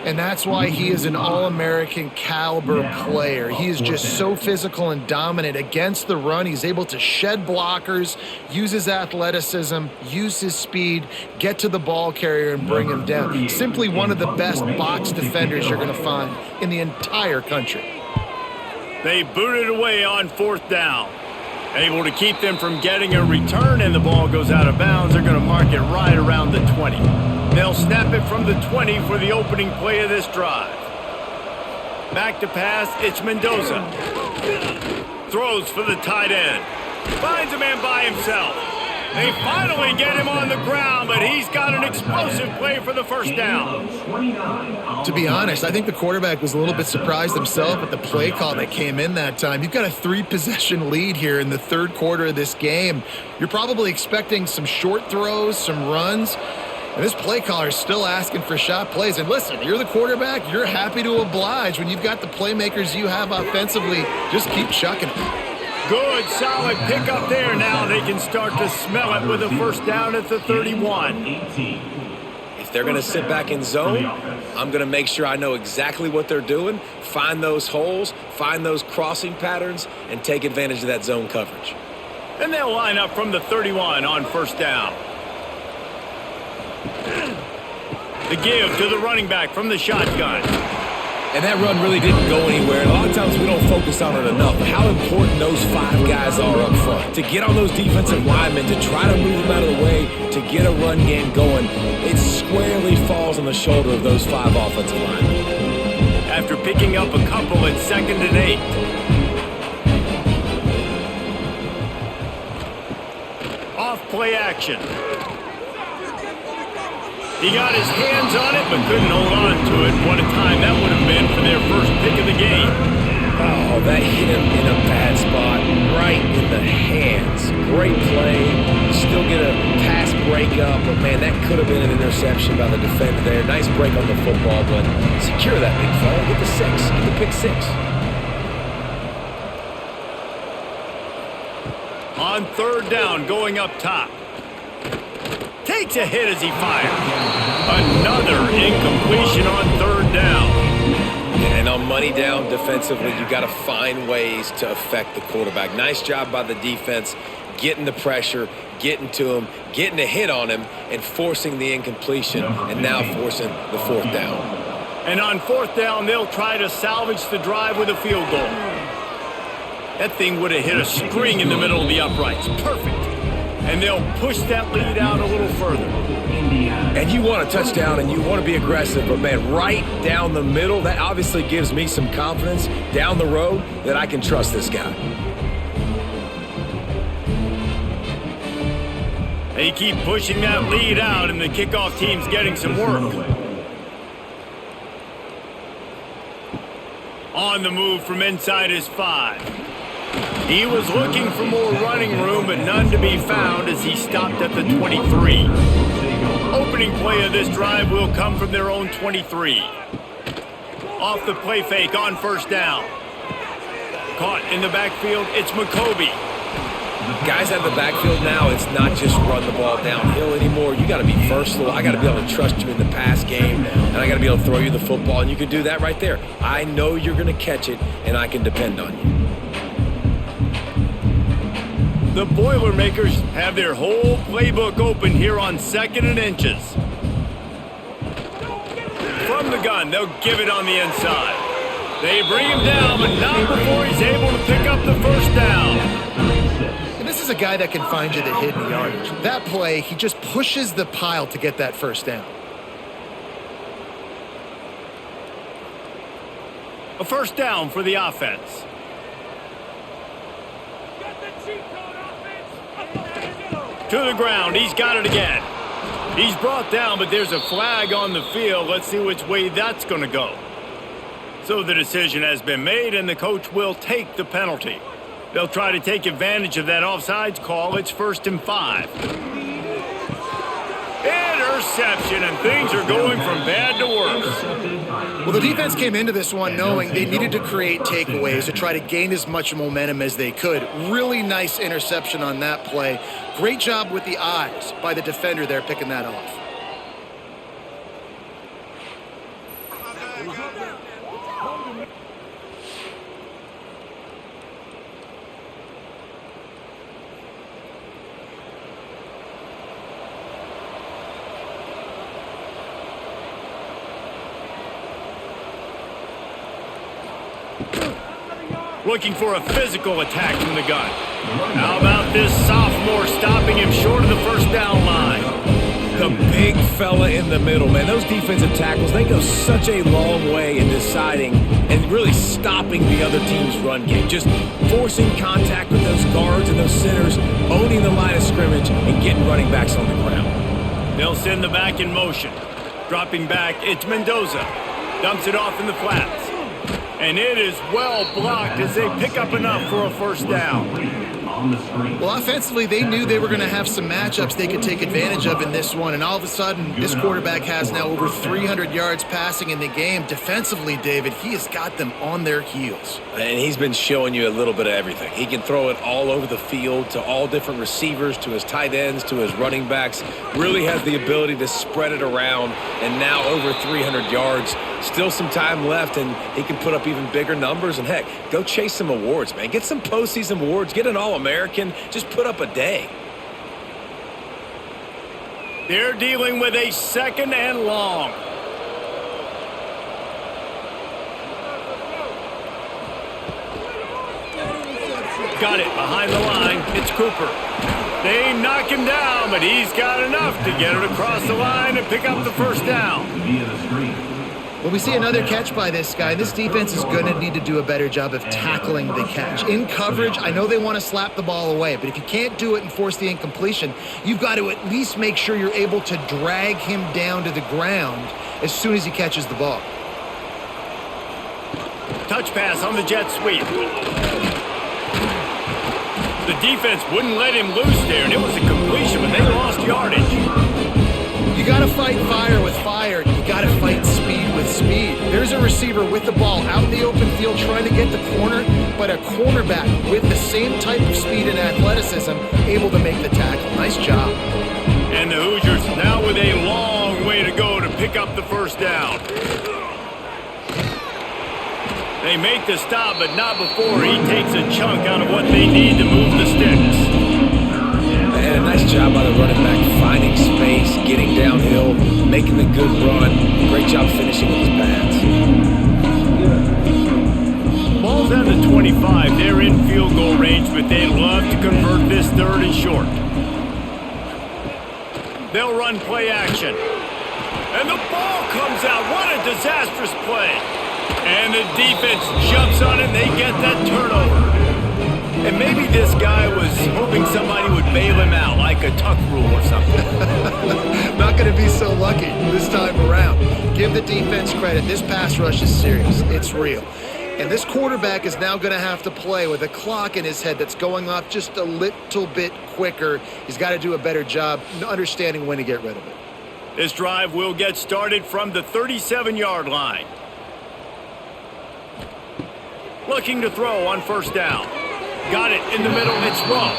And that's why he is an All-American caliber player. He is just so physical and dominant against the run. He's able to shed blockers, use his athleticism, use his speed, get to the ball carrier and bring him down. Simply one of the best box defenders you're going to find in the entire country. They booted away on 4th down. Able to keep them from getting a return, and the ball goes out of bounds. They're going to mark it right around the 20. They'll snap it from the 20 for the opening play of this drive. Back to pass, it's Mendoza. Throws for the tight end. Finds a man by himself. They finally get him on the ground, but he's got an explosive play for the first down. To be honest, I think the quarterback was a little bit surprised himself at the play call that came in that time. You've got a 3-possession lead here in the third quarter of this game. You're probably expecting some short throws, some runs. And this play caller is still asking for shot plays. And listen, you're the quarterback. You're happy to oblige. When you've got the playmakers you have offensively, just keep chucking them. Good, solid pickup there. Now they can start to smell it with a first down at the 31. If they're going to sit back in zone, I'm going to make sure I know exactly what they're doing, find those holes, find those crossing patterns, and take advantage of that zone coverage. And they'll line up from the 31 on first down. The give to the running back from the shotgun. And that run really didn't go anywhere. And a lot of times we don't focus on it enough. How important those 5 guys are up front. To get on those defensive linemen, to try to move them out of the way, to get a run game going, it squarely falls on the shoulder of those 5 offensive linemen. After picking up a couple at 2nd and 8. Off play action. He got his hands on it, but couldn't hold on to it. What a time that would have been for their first pick of the game. Oh, that hit him in a bad spot, right in the hands. Great play. Still get a pass breakup, but man, that could have been an interception by the defender there. Nice break on the football, but secure that big fella. Get the 6. Get the pick 6. On third down, going up top. Takes a hit as he fires. Another incompletion on third down. And on money down defensively, you got to find ways to affect the quarterback. Nice job by the defense, getting the pressure, getting to him, getting a hit on him, and forcing the incompletion, and now forcing the fourth down. And on fourth down, they'll try to salvage the drive with a field goal. That thing would have hit a string in the middle of the uprights. Perfect. And they'll push that lead out a little further. And you want a touchdown and you want to be aggressive, but man, right down the middle, that obviously gives me some confidence down the road that I can trust this guy. They keep pushing that lead out, and the kickoff team's getting some work. On the move from inside his 5. He was looking for more running room, but none to be found as he stopped at the 23. Opening play of this drive will come from their own 23. Off the play fake on first down. Caught in the backfield, it's McCoby. Guys out of the backfield now, it's not just run the ball downhill anymore. You got to be versatile. I got to be able to trust you in the pass game, and I got to be able to throw you the football, and you can do that right there. I know you're going to catch it, and I can depend on you. The Boilermakers have their whole playbook open here on 2nd and inches. From the gun, they'll give it on the inside. They bring him down, but not before he's able to pick up the first down. And this is a guy that can find you the hidden yardage. That play, he just pushes the pile to get that first down. A first down for the offense. To the ground, he's got it again. He's brought down, but there's a flag on the field. Let's see which way that's going to go. So the decision has been made, and the coach will take the penalty. They'll try to take advantage of that offsides call. It's 1st and 5. Interception, and things are going from bad to worse. Well, the defense came into this one knowing they needed to create takeaways to try to gain as much momentum as they could. Really nice interception on that play. Great job with the eyes by the defender there picking that off. Looking for a physical attack from the gun. How about this sophomore stopping him short of the first down line? The big fella in the middle, man. Those defensive tackles, they go such a long way in deciding and really stopping the other team's run game. Just forcing contact with those guards and those centers, owning the line of scrimmage, and getting running backs on the ground. They'll send the back in motion. Dropping back, it's Mendoza. Dumps it off in the flats. And it is well blocked as they pick up enough for a first down. Well, offensively, they knew they were going to have some matchups they could take advantage of in this one, and all of a sudden, this quarterback has now over 300 yards passing in the game. Defensively, David, he has got them on their heels. And he's been showing you a little bit of everything. He can throw it all over the field to all different receivers, to his tight ends, to his running backs. Really has the ability to spread it around, and now over 300 yards. Still some time left, and he can put up even bigger numbers. And, heck, go chase some awards, man. Get some postseason awards. Get an All-American. Just put up a day. They're dealing with a 2nd and long. Got it behind the line. It's Cooper. They knock him down, but he's got enough to get it across the line and pick up the first down. Well, we see another catch by this guy. This defense is going to need to do a better job of tackling the catch. In coverage, I know they want to slap the ball away, but if you can't do it and force the incompletion, you've got to at least make sure you're able to drag him down to the ground as soon as he catches the ball. touch pass on the jet sweep. The defense wouldn't let him loose there, and it was a completion, but they lost yardage. You got to fight fire with fire. You got to fight speed with speed. There's a receiver with the ball out in the open field trying to get the corner, but a cornerback with the same type of speed and athleticism able to make the tackle. Nice job. And the Hoosiers now with a long way to go to pick up the first down. They make the stop, but not before he takes a chunk out of what they need to move the sticks. And a nice job by the running back, finding space, getting downhill, making the good run. Great job finishing with his pads. Ball's at the 25. They're in field goal range, but they'd love to convert this third and short. They'll run play action. And the ball comes out. What a disastrous play. And the defense jumps on it, and they get that turnover. And maybe this guy was hoping somebody would bail him out, like a tuck rule or something. Not going to be so lucky this time around. Give the defense credit. This pass rush is serious. It's real. And this quarterback is now going to have to play with a clock in his head that's going off just a little bit quicker. He's got to do a better job understanding when to get rid of it. This drive will get started from the 37-yard line. Looking to throw on first down. Got it in the middle, it's Ross.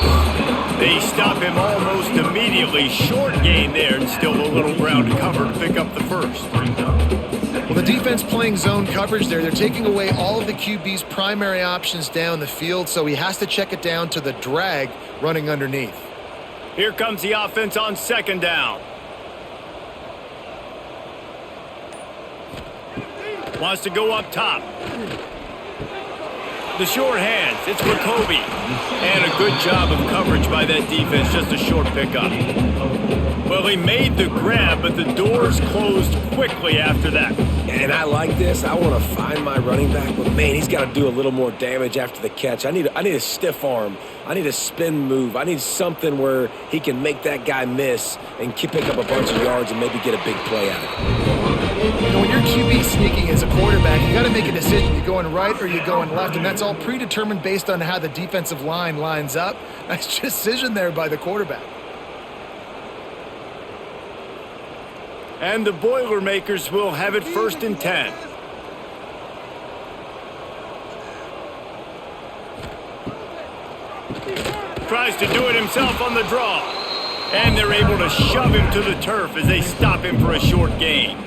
They stop him almost immediately. Short gain there, and still a little ground to cover to pick up the first. Well, the defense playing zone coverage there. They're taking away all of the QB's primary options down the field, so he has to check it down to the drag running underneath. Here comes the offense on second down. Wants to go up top. The short hands, it's Jacoby. And a good job of coverage by that defense, just a short pickup. Well, he made the grab, but the doors closed quickly after that. And I like this. I want to find my running back, but man, he's got to do a little more damage after the catch. I need a stiff arm. I need a spin move. I need something where he can make that guy miss and pick up a bunch of yards and maybe get a big play out of it. You know, when your QB sneaking as a quarterback, you got to make a decision. You're going right or you're going left, and that's all predetermined based on how the defensive line lines up. Nice decision there by the quarterback. And the Boilermakers will have it 1st and 10. Tries to do it himself on the draw. And they're able to shove him to the turf as they stop him for a short gain.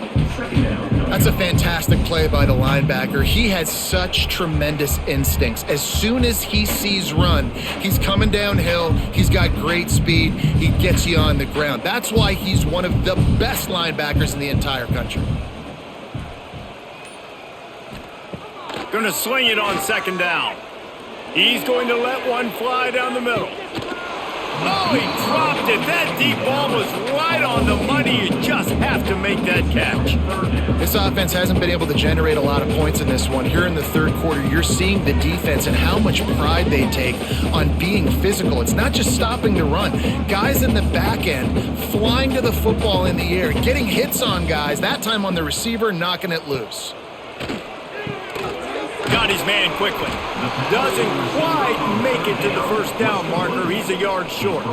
That's a fantastic play by the linebacker. He has such tremendous instincts. As soon as he sees run, he's coming downhill. He's got great speed. He gets you on the ground. That's why he's one of the best linebackers in the entire country. Going to swing it on second down. He's going to let one fly down the middle. Oh, he dropped it. That deep ball was right on the money. You just have to make that catch. This offense hasn't been able to generate a lot of points in this one. Here in the third quarter, you're seeing the defense and how much pride they take on being physical. It's not just stopping the run. Guys in the back end flying to the football in the air, getting hits on guys, that time on the receiver, knocking it loose. Got his man quickly. Doesn't quite make it to the first down marker. He's a yard short.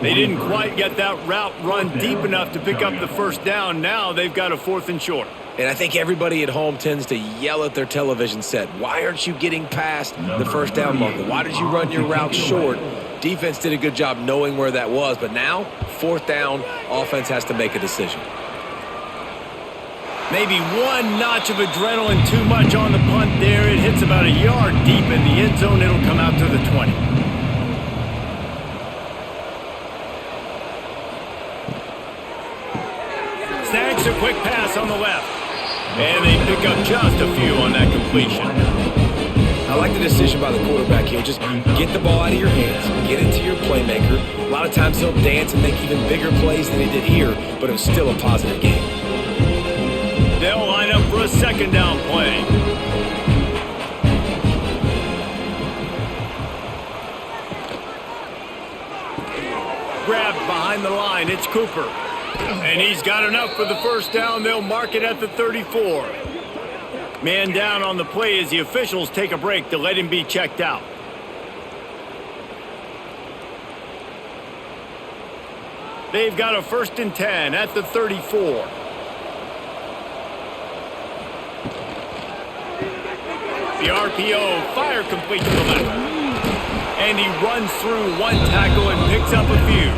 They didn't quite get that route run deep enough to pick up the first down. Now they've got a 4th and short. And I think everybody at home tends to yell at their television set. Why aren't you getting past the first down marker? Why did you run your route short? Defense did a good job knowing where that was. But now, 4th down, offense has to make a decision. Maybe one notch of adrenaline too much on the punt there. It hits about a yard deep in the end zone. It'll come out to the 20. Snags a quick pass on the left. And they pick up just a few on that completion. I like the decision by the quarterback here. Just get the ball out of your hands. Get it to your playmaker. A lot of times he'll dance and make even bigger plays than he did here, but it was still a positive game. They'll line up for a second down play. Grabbed behind the line, it's Cooper. And he's got enough for the first down. They'll mark it at the 34. Man down on the play as the officials take a break to let him be checked out. They've got a 1st and 10 at the 34. The RPO, fire complete to the left. And he runs through one tackle and picks up a few.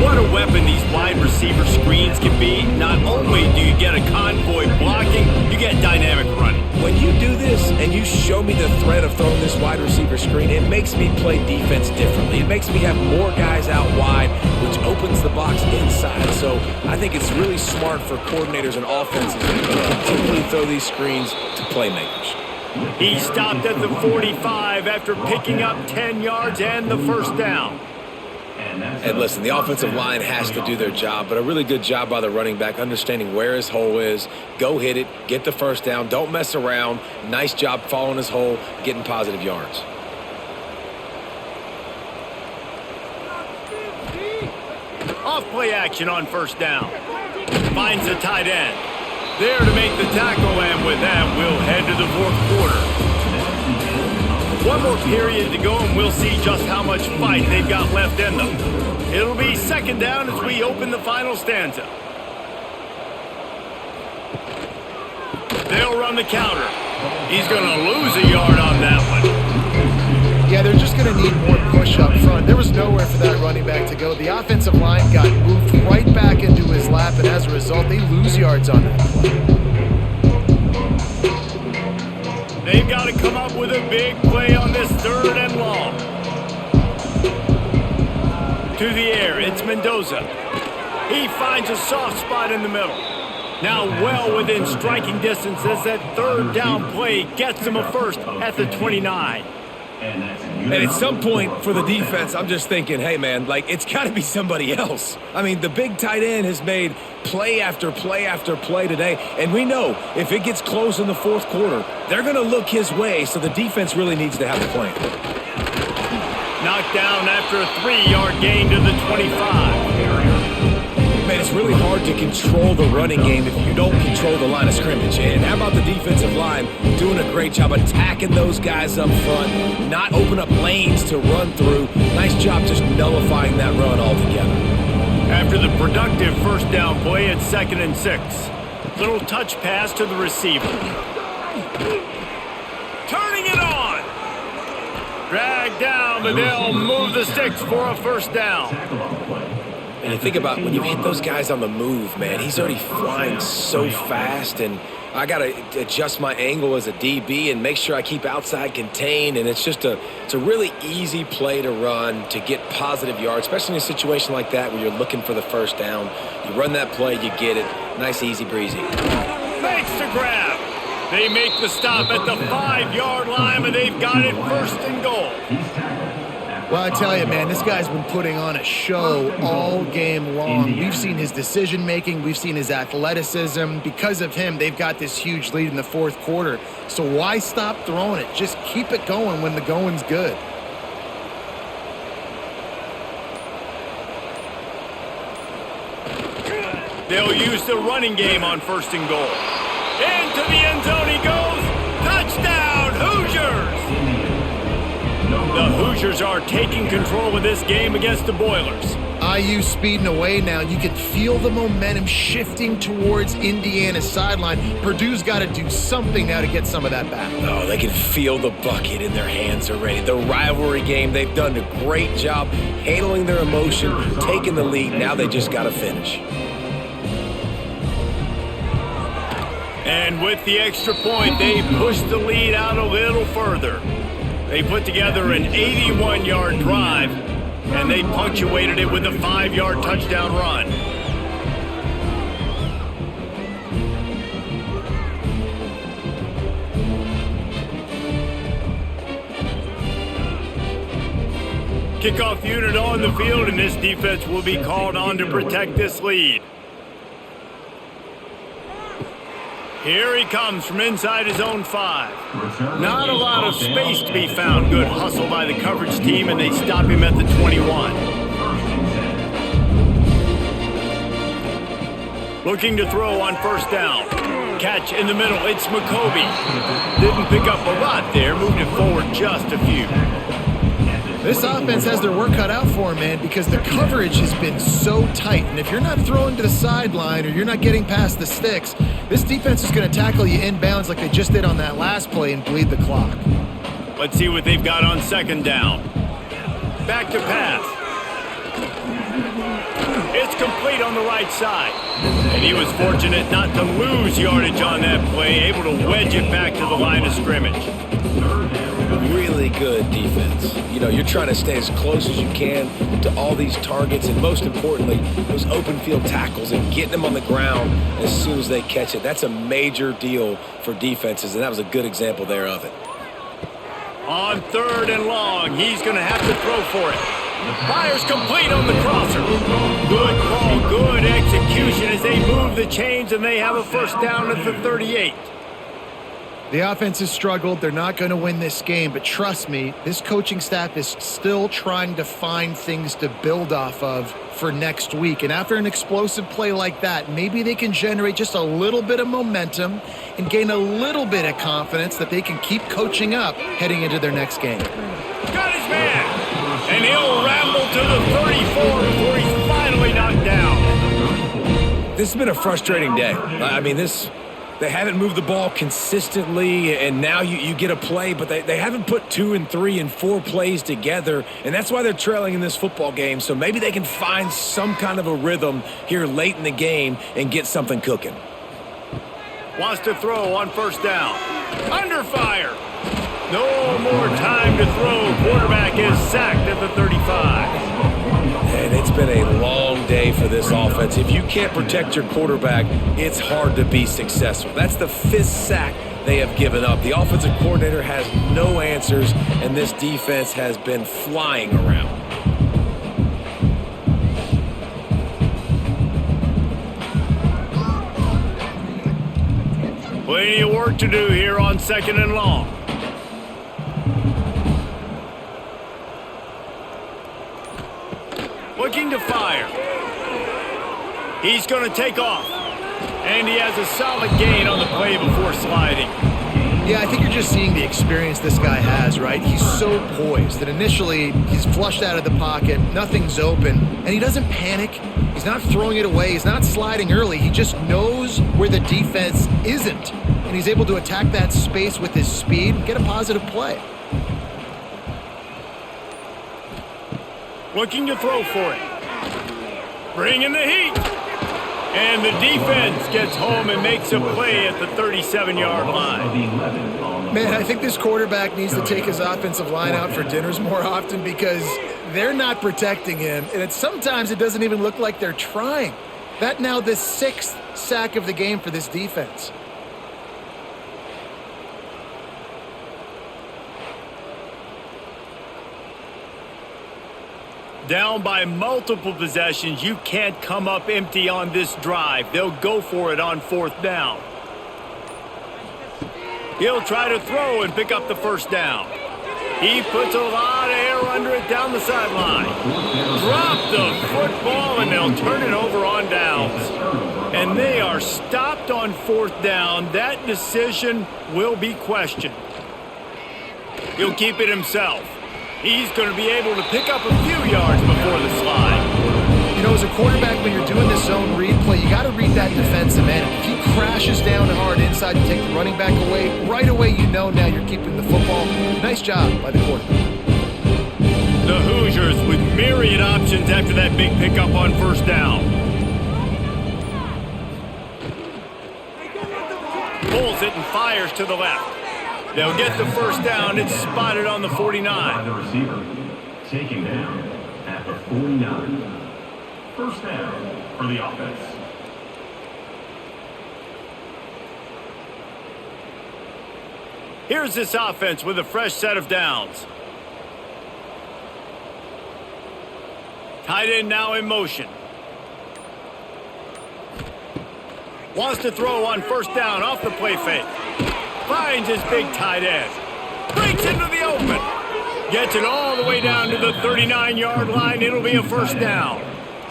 What a weapon these wide receiver screens can be. Not only do you get a convoy blocking, you get dynamic running. When you do this and you show me the threat of throwing this wide receiver screen, it makes me play defense differently. It makes me have more guys out wide, which opens the box inside. So I think it's really smart for coordinators and offenses to continually throw these screens to playmakers. He stopped at the 45 after picking up 10 yards and the 1st down. And listen, the offensive line has to do their job, but a really good job by the running back understanding where his hole is. Go hit it, get the 1st down, don't mess around. Nice job following his hole, getting positive yards. Off play action on 1st down. Finds the tight end. There to make the tackle, and with that, we'll head to the 4th quarter. One more period to go, and we'll see just how much fight they've got left in them. It'll be 2nd down as we open the final stanza. They'll run the counter. He's going to lose a yard on that one. Yeah, they're just going to need more push up front. There was nowhere for that running back to go. The offensive line got moved right back into his lap, and as a result, they lose yards on that play. They've got to come up with a big play on this 3rd and long. To the air, it's Mendoza. He finds a soft spot in the middle. Now well within striking distance as that 3rd down play gets him a 1st at the 29. And at some point for the defense, I'm just thinking, hey, man, like, it's got to be somebody else. I mean, the big tight end has made play after play after play today, and we know if it gets close in the 4th quarter, they're going to look his way, so the defense really needs to have a plan. Knocked down after a 3-yard gain to the 25. Man, it's really hard to control the running game if you don't control the line of scrimmage. And how about the defensive line doing a great job attacking those guys up front, not open up lanes to run through. Nice job just nullifying that run altogether. After the productive 1st down play at 2nd and 6. Little touch pass to the receiver. Turning it on. Dragged down, but they'll move the sticks for a 1st down. And you think about when you hit those guys on the move, man, he's already flying so fast, and I got to adjust my angle as a DB and make sure I keep outside contained, and it's a really easy play to run to get positive yards, especially in a situation like that where you're looking for the 1st down. You run that play, you get it. Nice, easy breezy. Makes the grab. They make the stop at the 5-yard line, but they've got it 1st and goal. Well, I tell you, man, this guy's been putting on a show all game long. We've seen his decision-making. We've seen his athleticism. Because of him, they've got this huge lead in the 4th quarter. So why stop throwing it? Just keep it going when the going's good. They'll use the running game on 1st and goal. Into the end zone he goes. Touchdown, Hoosiers! The Hoosiers are taking control of this game against the Boilers. IU speeding away now. You can feel the momentum shifting towards Indiana's sideline. Purdue's got to do something now to get some of that back. Oh, they can feel the bucket in their hands already. The rivalry game, they've done a great job handling their emotion, taking the lead. Now they just got to finish. And with the extra point, they push the lead out a little further. They put together an 81-yard drive, and they punctuated it with a 5-yard touchdown run. Kickoff unit on the field, and this defense will be called on to protect this lead. Here he comes from inside his own 5. Not a lot of space to be found. Good hustle by the coverage team, and they stop him at the 21. Looking to throw on 1st down. catch in the middle. It's McCoby. Didn't pick up a lot there. Moved it forward just a few. This offense has their work cut out for them, man, because the coverage has been so tight. And if you're not throwing to the sideline or you're not getting past the sticks, this defense is going to tackle you inbounds like they just did on that last play and bleed the clock. Let's see what they've got on second down. Back to pass. It's complete on the right side. And he was fortunate not to lose yardage on that play, able to wedge it back to the line of scrimmage. Really good defense. You know, you're trying to stay as close as you can to all these targets, and most importantly, those open field tackles and getting them on the ground as soon as they catch it. That's a major deal for defenses, and that was a good example there of it. On third and long, he's going to have to throw for it. Fires complete on the crosser. Good call, good execution as they move the chains, and they have a first down at the 38. The offense has struggled. They're not going to win this game, but trust me, this coaching staff is still trying to find things to build off of for next week. And after an explosive play like that, maybe they can generate just a little bit of momentum and gain a little bit of confidence that they can keep coaching up heading into their next game. Got his man, and he'll ramble to the 34 before he's finally knocked down. This has been a frustrating day. I mean, they haven't moved the ball consistently, and now you get a play, but they haven't put 2 and 3 and 4 plays together, and that's why they're trailing in this football game. So maybe they can find some kind of a rhythm here late in the game and get something cooking. Wants to throw on first down. Under fire. No more time to throw. Quarterback is sacked at the 35. And it's been a long day for this offense. If you can't protect your quarterback, it's hard to be successful. That's the 5th sack they have given up. The offensive coordinator has no answers, and this defense has been flying around. Plenty of work to do here on second and long. Looking to fire. He's going to take off. And he has a solid gain on the play before sliding. Yeah, I think you're just seeing the experience this guy has, right? He's so poised that initially he's flushed out of the pocket, nothing's open, and he doesn't panic. He's not throwing it away. He's not sliding early. He just knows where the defense isn't, and he's able to attack that space with his speed and get a positive play. Looking to throw for it. Bringing the heat. And the defense gets home and makes a play at the 37-yard line. Man, I think this quarterback needs to take his offensive line out for dinners more often because they're not protecting him. And sometimes it doesn't even look like they're trying. That now the 6th sack of the game for this defense. Down by multiple possessions, you can't come up empty on this drive. They'll go for it on fourth down. He'll try to throw and pick up the first down. He puts a lot of air under it down the sideline. Drop the football, and they'll turn it over on downs. And they are stopped on fourth down. That decision will be questioned. He'll keep it himself. He's going to be able to pick up a few yards before the slide. You know, as a quarterback, when you're doing this zone read play, you got to read that defensive end. If he crashes down hard inside to take the running back away, right away you know now you're keeping the football. Nice job by the quarterback. The Hoosiers with myriad options after that big pickup on first down. Pulls it and fires to the left. They'll get the first down. It's spotted on the 49. The receiver taking down at the 49. First down for the offense. Here's this offense with a fresh set of downs. Tight end now in motion. Wants to throw on first down off the play fake. Finds his big tight end. Breaks into the open. Gets it all the way down to the 39-yard line. It'll be a first down.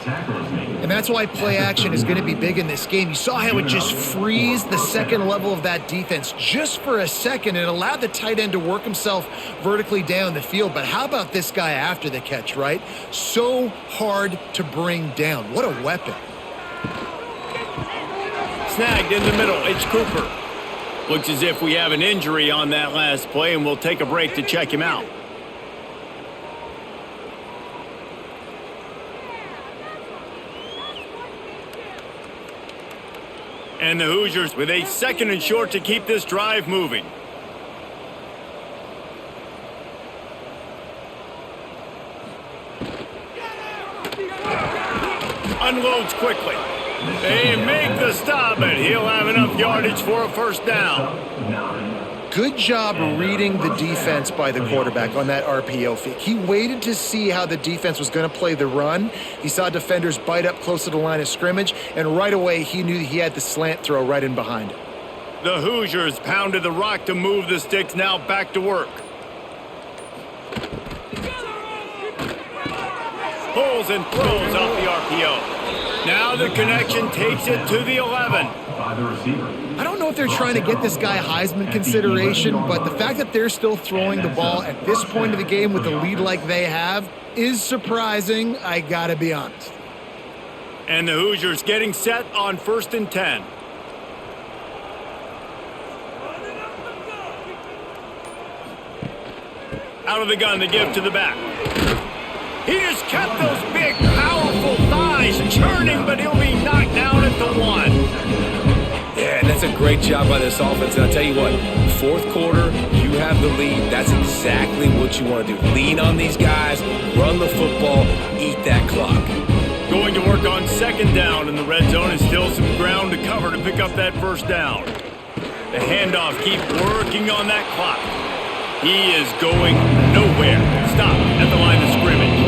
Tackles made And that's why play action is going to be big in this game. You saw how it just frees the second level of that defense just for a second. It allowed the tight end to work himself vertically down the field. But how about this guy after the catch, right? So hard to bring down. What a weapon. Snagged in the middle. It's Cooper. Looks as if we have an injury on that last play, and we'll take a break to check him out. And the Hoosiers with a 2nd and short to keep this drive moving. Unloads quickly. They make the stop, and he'll have enough yardage for a first down. Good job reading the defense by the quarterback on that RPO fake. He waited to see how the defense was going to play the run. He saw defenders bite up close to the line of scrimmage, and right away he knew he had the slant throw right in behind him. The Hoosiers pounded the rock to move the sticks, now back to work. Pulls and throws off the RPO. Now the connection takes it to the 11. I don't know if they're trying to get this guy Heisman consideration, but the fact that they're still throwing the ball at this point of the game with a lead like they have is surprising, I gotta be honest. And the Hoosiers getting set on 1st and 10. Out of the gun, the give to the back. He just kept those big, powerful thighs churning, but he'll be knocked down at the 1. Yeah, and that's a great job by this offense. And I'll tell you what, 4th quarter, you have the lead. That's exactly what you want to do. Lean on these guys, run the football, eat that clock. Going to work on 2nd down in the red zone, and still some ground to cover to pick up that first down. The handoff, keep working on that clock. He is going nowhere. Stop at the line of scrimmage.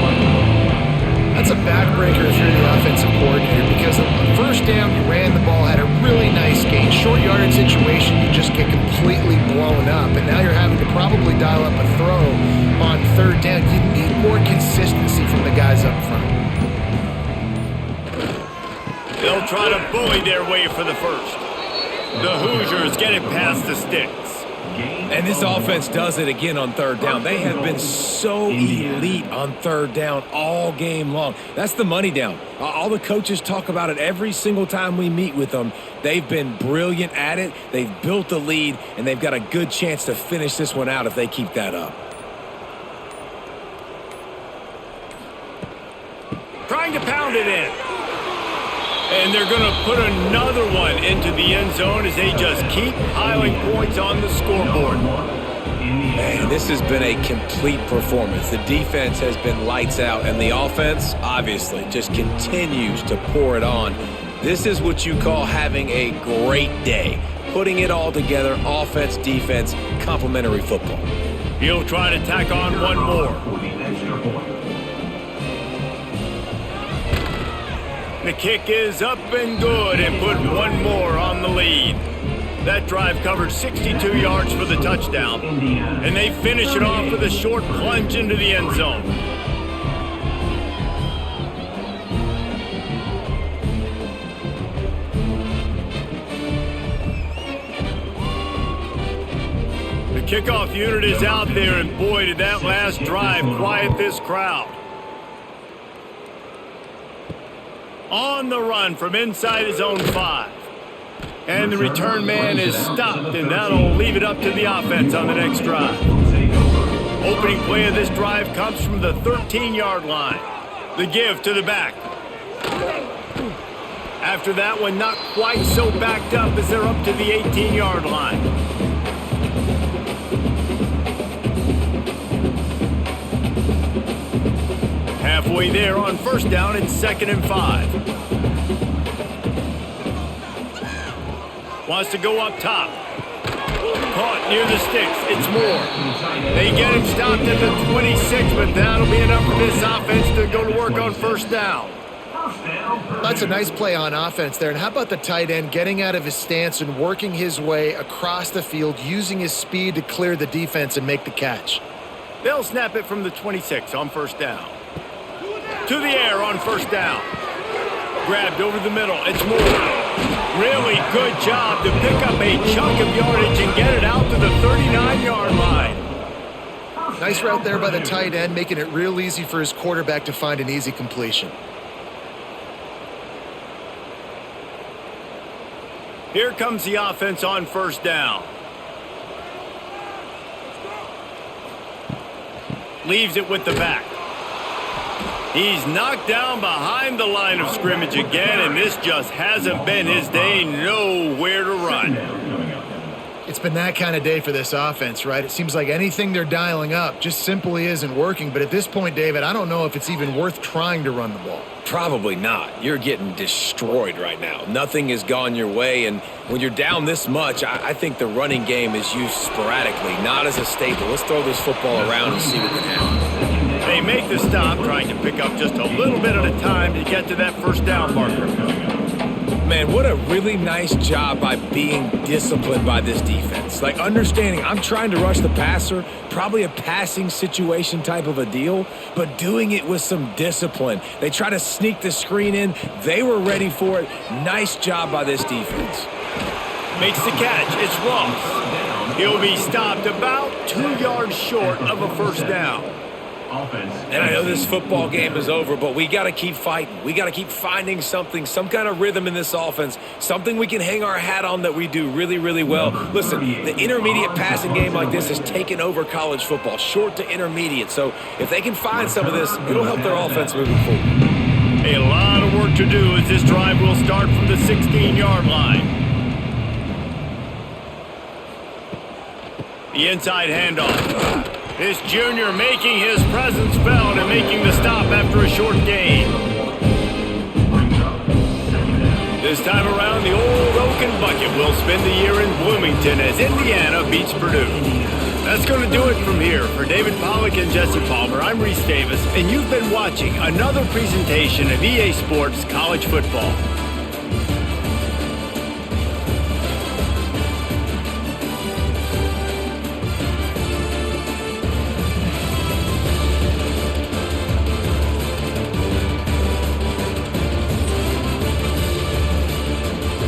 That's a backbreaker if you're the offensive coordinator, because on 1st down, you ran the ball, had a really nice gain. Short yardage situation, you just get completely blown up, and now you're having to probably dial up a throw on 3rd down. You need more consistency from the guys up front. They'll try to bully their way for the first. The Hoosiers get it past the sticks. And this offense does it again on 3rd down. They have been so elite on 3rd down all game long. That's the money down. All the coaches talk about it every single time we meet with them. They've been brilliant at it. They've built the lead, and they've got a good chance to finish this one out if they keep that up. Trying to pound it in. And they're going to put another one into the end zone as they just keep piling points on the scoreboard. Man, this has been a complete performance. The defense has been lights out, and the offense, obviously, just continues to pour it on. This is what you call having a great day. Putting it all together, offense, defense, complementary football. He'll try to tack on one more. The kick is up and good, and put one more on the lead. That drive covered 62 yards for the touchdown, and they finish it off with a short plunge into the end zone. The kickoff unit is out there, and boy, did that last drive quiet this crowd. On the run from inside his own 5. And the return man is stopped, and that'll leave it up to the offense on the next drive. Opening play of this drive comes from the 13-yard line. The give to the back. After that one, not quite so backed up as they're up to the 18-yard line. Halfway there on 1st down, it's 2nd and 5. Wants to go up top. Caught near the sticks. It's Moore. They get him stopped at the 26, but that'll be enough for this offense to go to work on 1st down. That's a nice play on offense there. And how about the tight end getting out of his stance and working his way across the field, using his speed to clear the defense and make the catch? They'll snap it from the 26 on 1st down. To the air on 1st down. grabbed over the middle. It's Moore. Really good job to pick up a chunk of yardage and get it out to the 39-yard line. Nice route there by the tight end, making it real easy for his quarterback to find an easy completion. Here comes the offense on first down. Leaves it with the back. He's knocked down behind the line of scrimmage again, and this just hasn't been his day. Nowhere to run. It's been that kind of day for this offense, right? It seems like anything they're dialing up just simply isn't working. But at this point, David, I don't know if it's even worth trying to run the ball. Probably not. You're getting destroyed right now. Nothing has gone your way, and when you're down this much, I think the running game is used sporadically, not as a staple. Let's throw this football around and see what can happen. They make the stop, trying to pick up just a little bit at a time to get to that first down marker. Man, what a really nice job by being disciplined by this defense. Like, understanding I'm trying to rush the passer, probably a passing situation type of a deal, but doing it with some discipline. They try to sneak the screen in. They were ready for it. Nice job by this defense. Makes the catch. It's Ross. He'll be stopped about 2 yards short of a first down. And I know this football game is over, but we got to keep fighting. We got to keep finding something, some kind of rhythm in this offense, something we can hang our hat on that we do really, really well. Listen, the intermediate passing game like this has taken over college football, short to intermediate. So if they can find some of this, it'll help their offense moving forward. A lot of work to do as this drive will start from the 16-yard line. The inside handoff. This junior making his presence felt and making the stop after a short gain. This time around, the old Oaken Bucket will spend the year in Bloomington as Indiana beats Purdue. That's going to do it from here. For David Pollack and Jesse Palmer, I'm Reese Davis, and you've been watching another presentation of EA Sports College Football.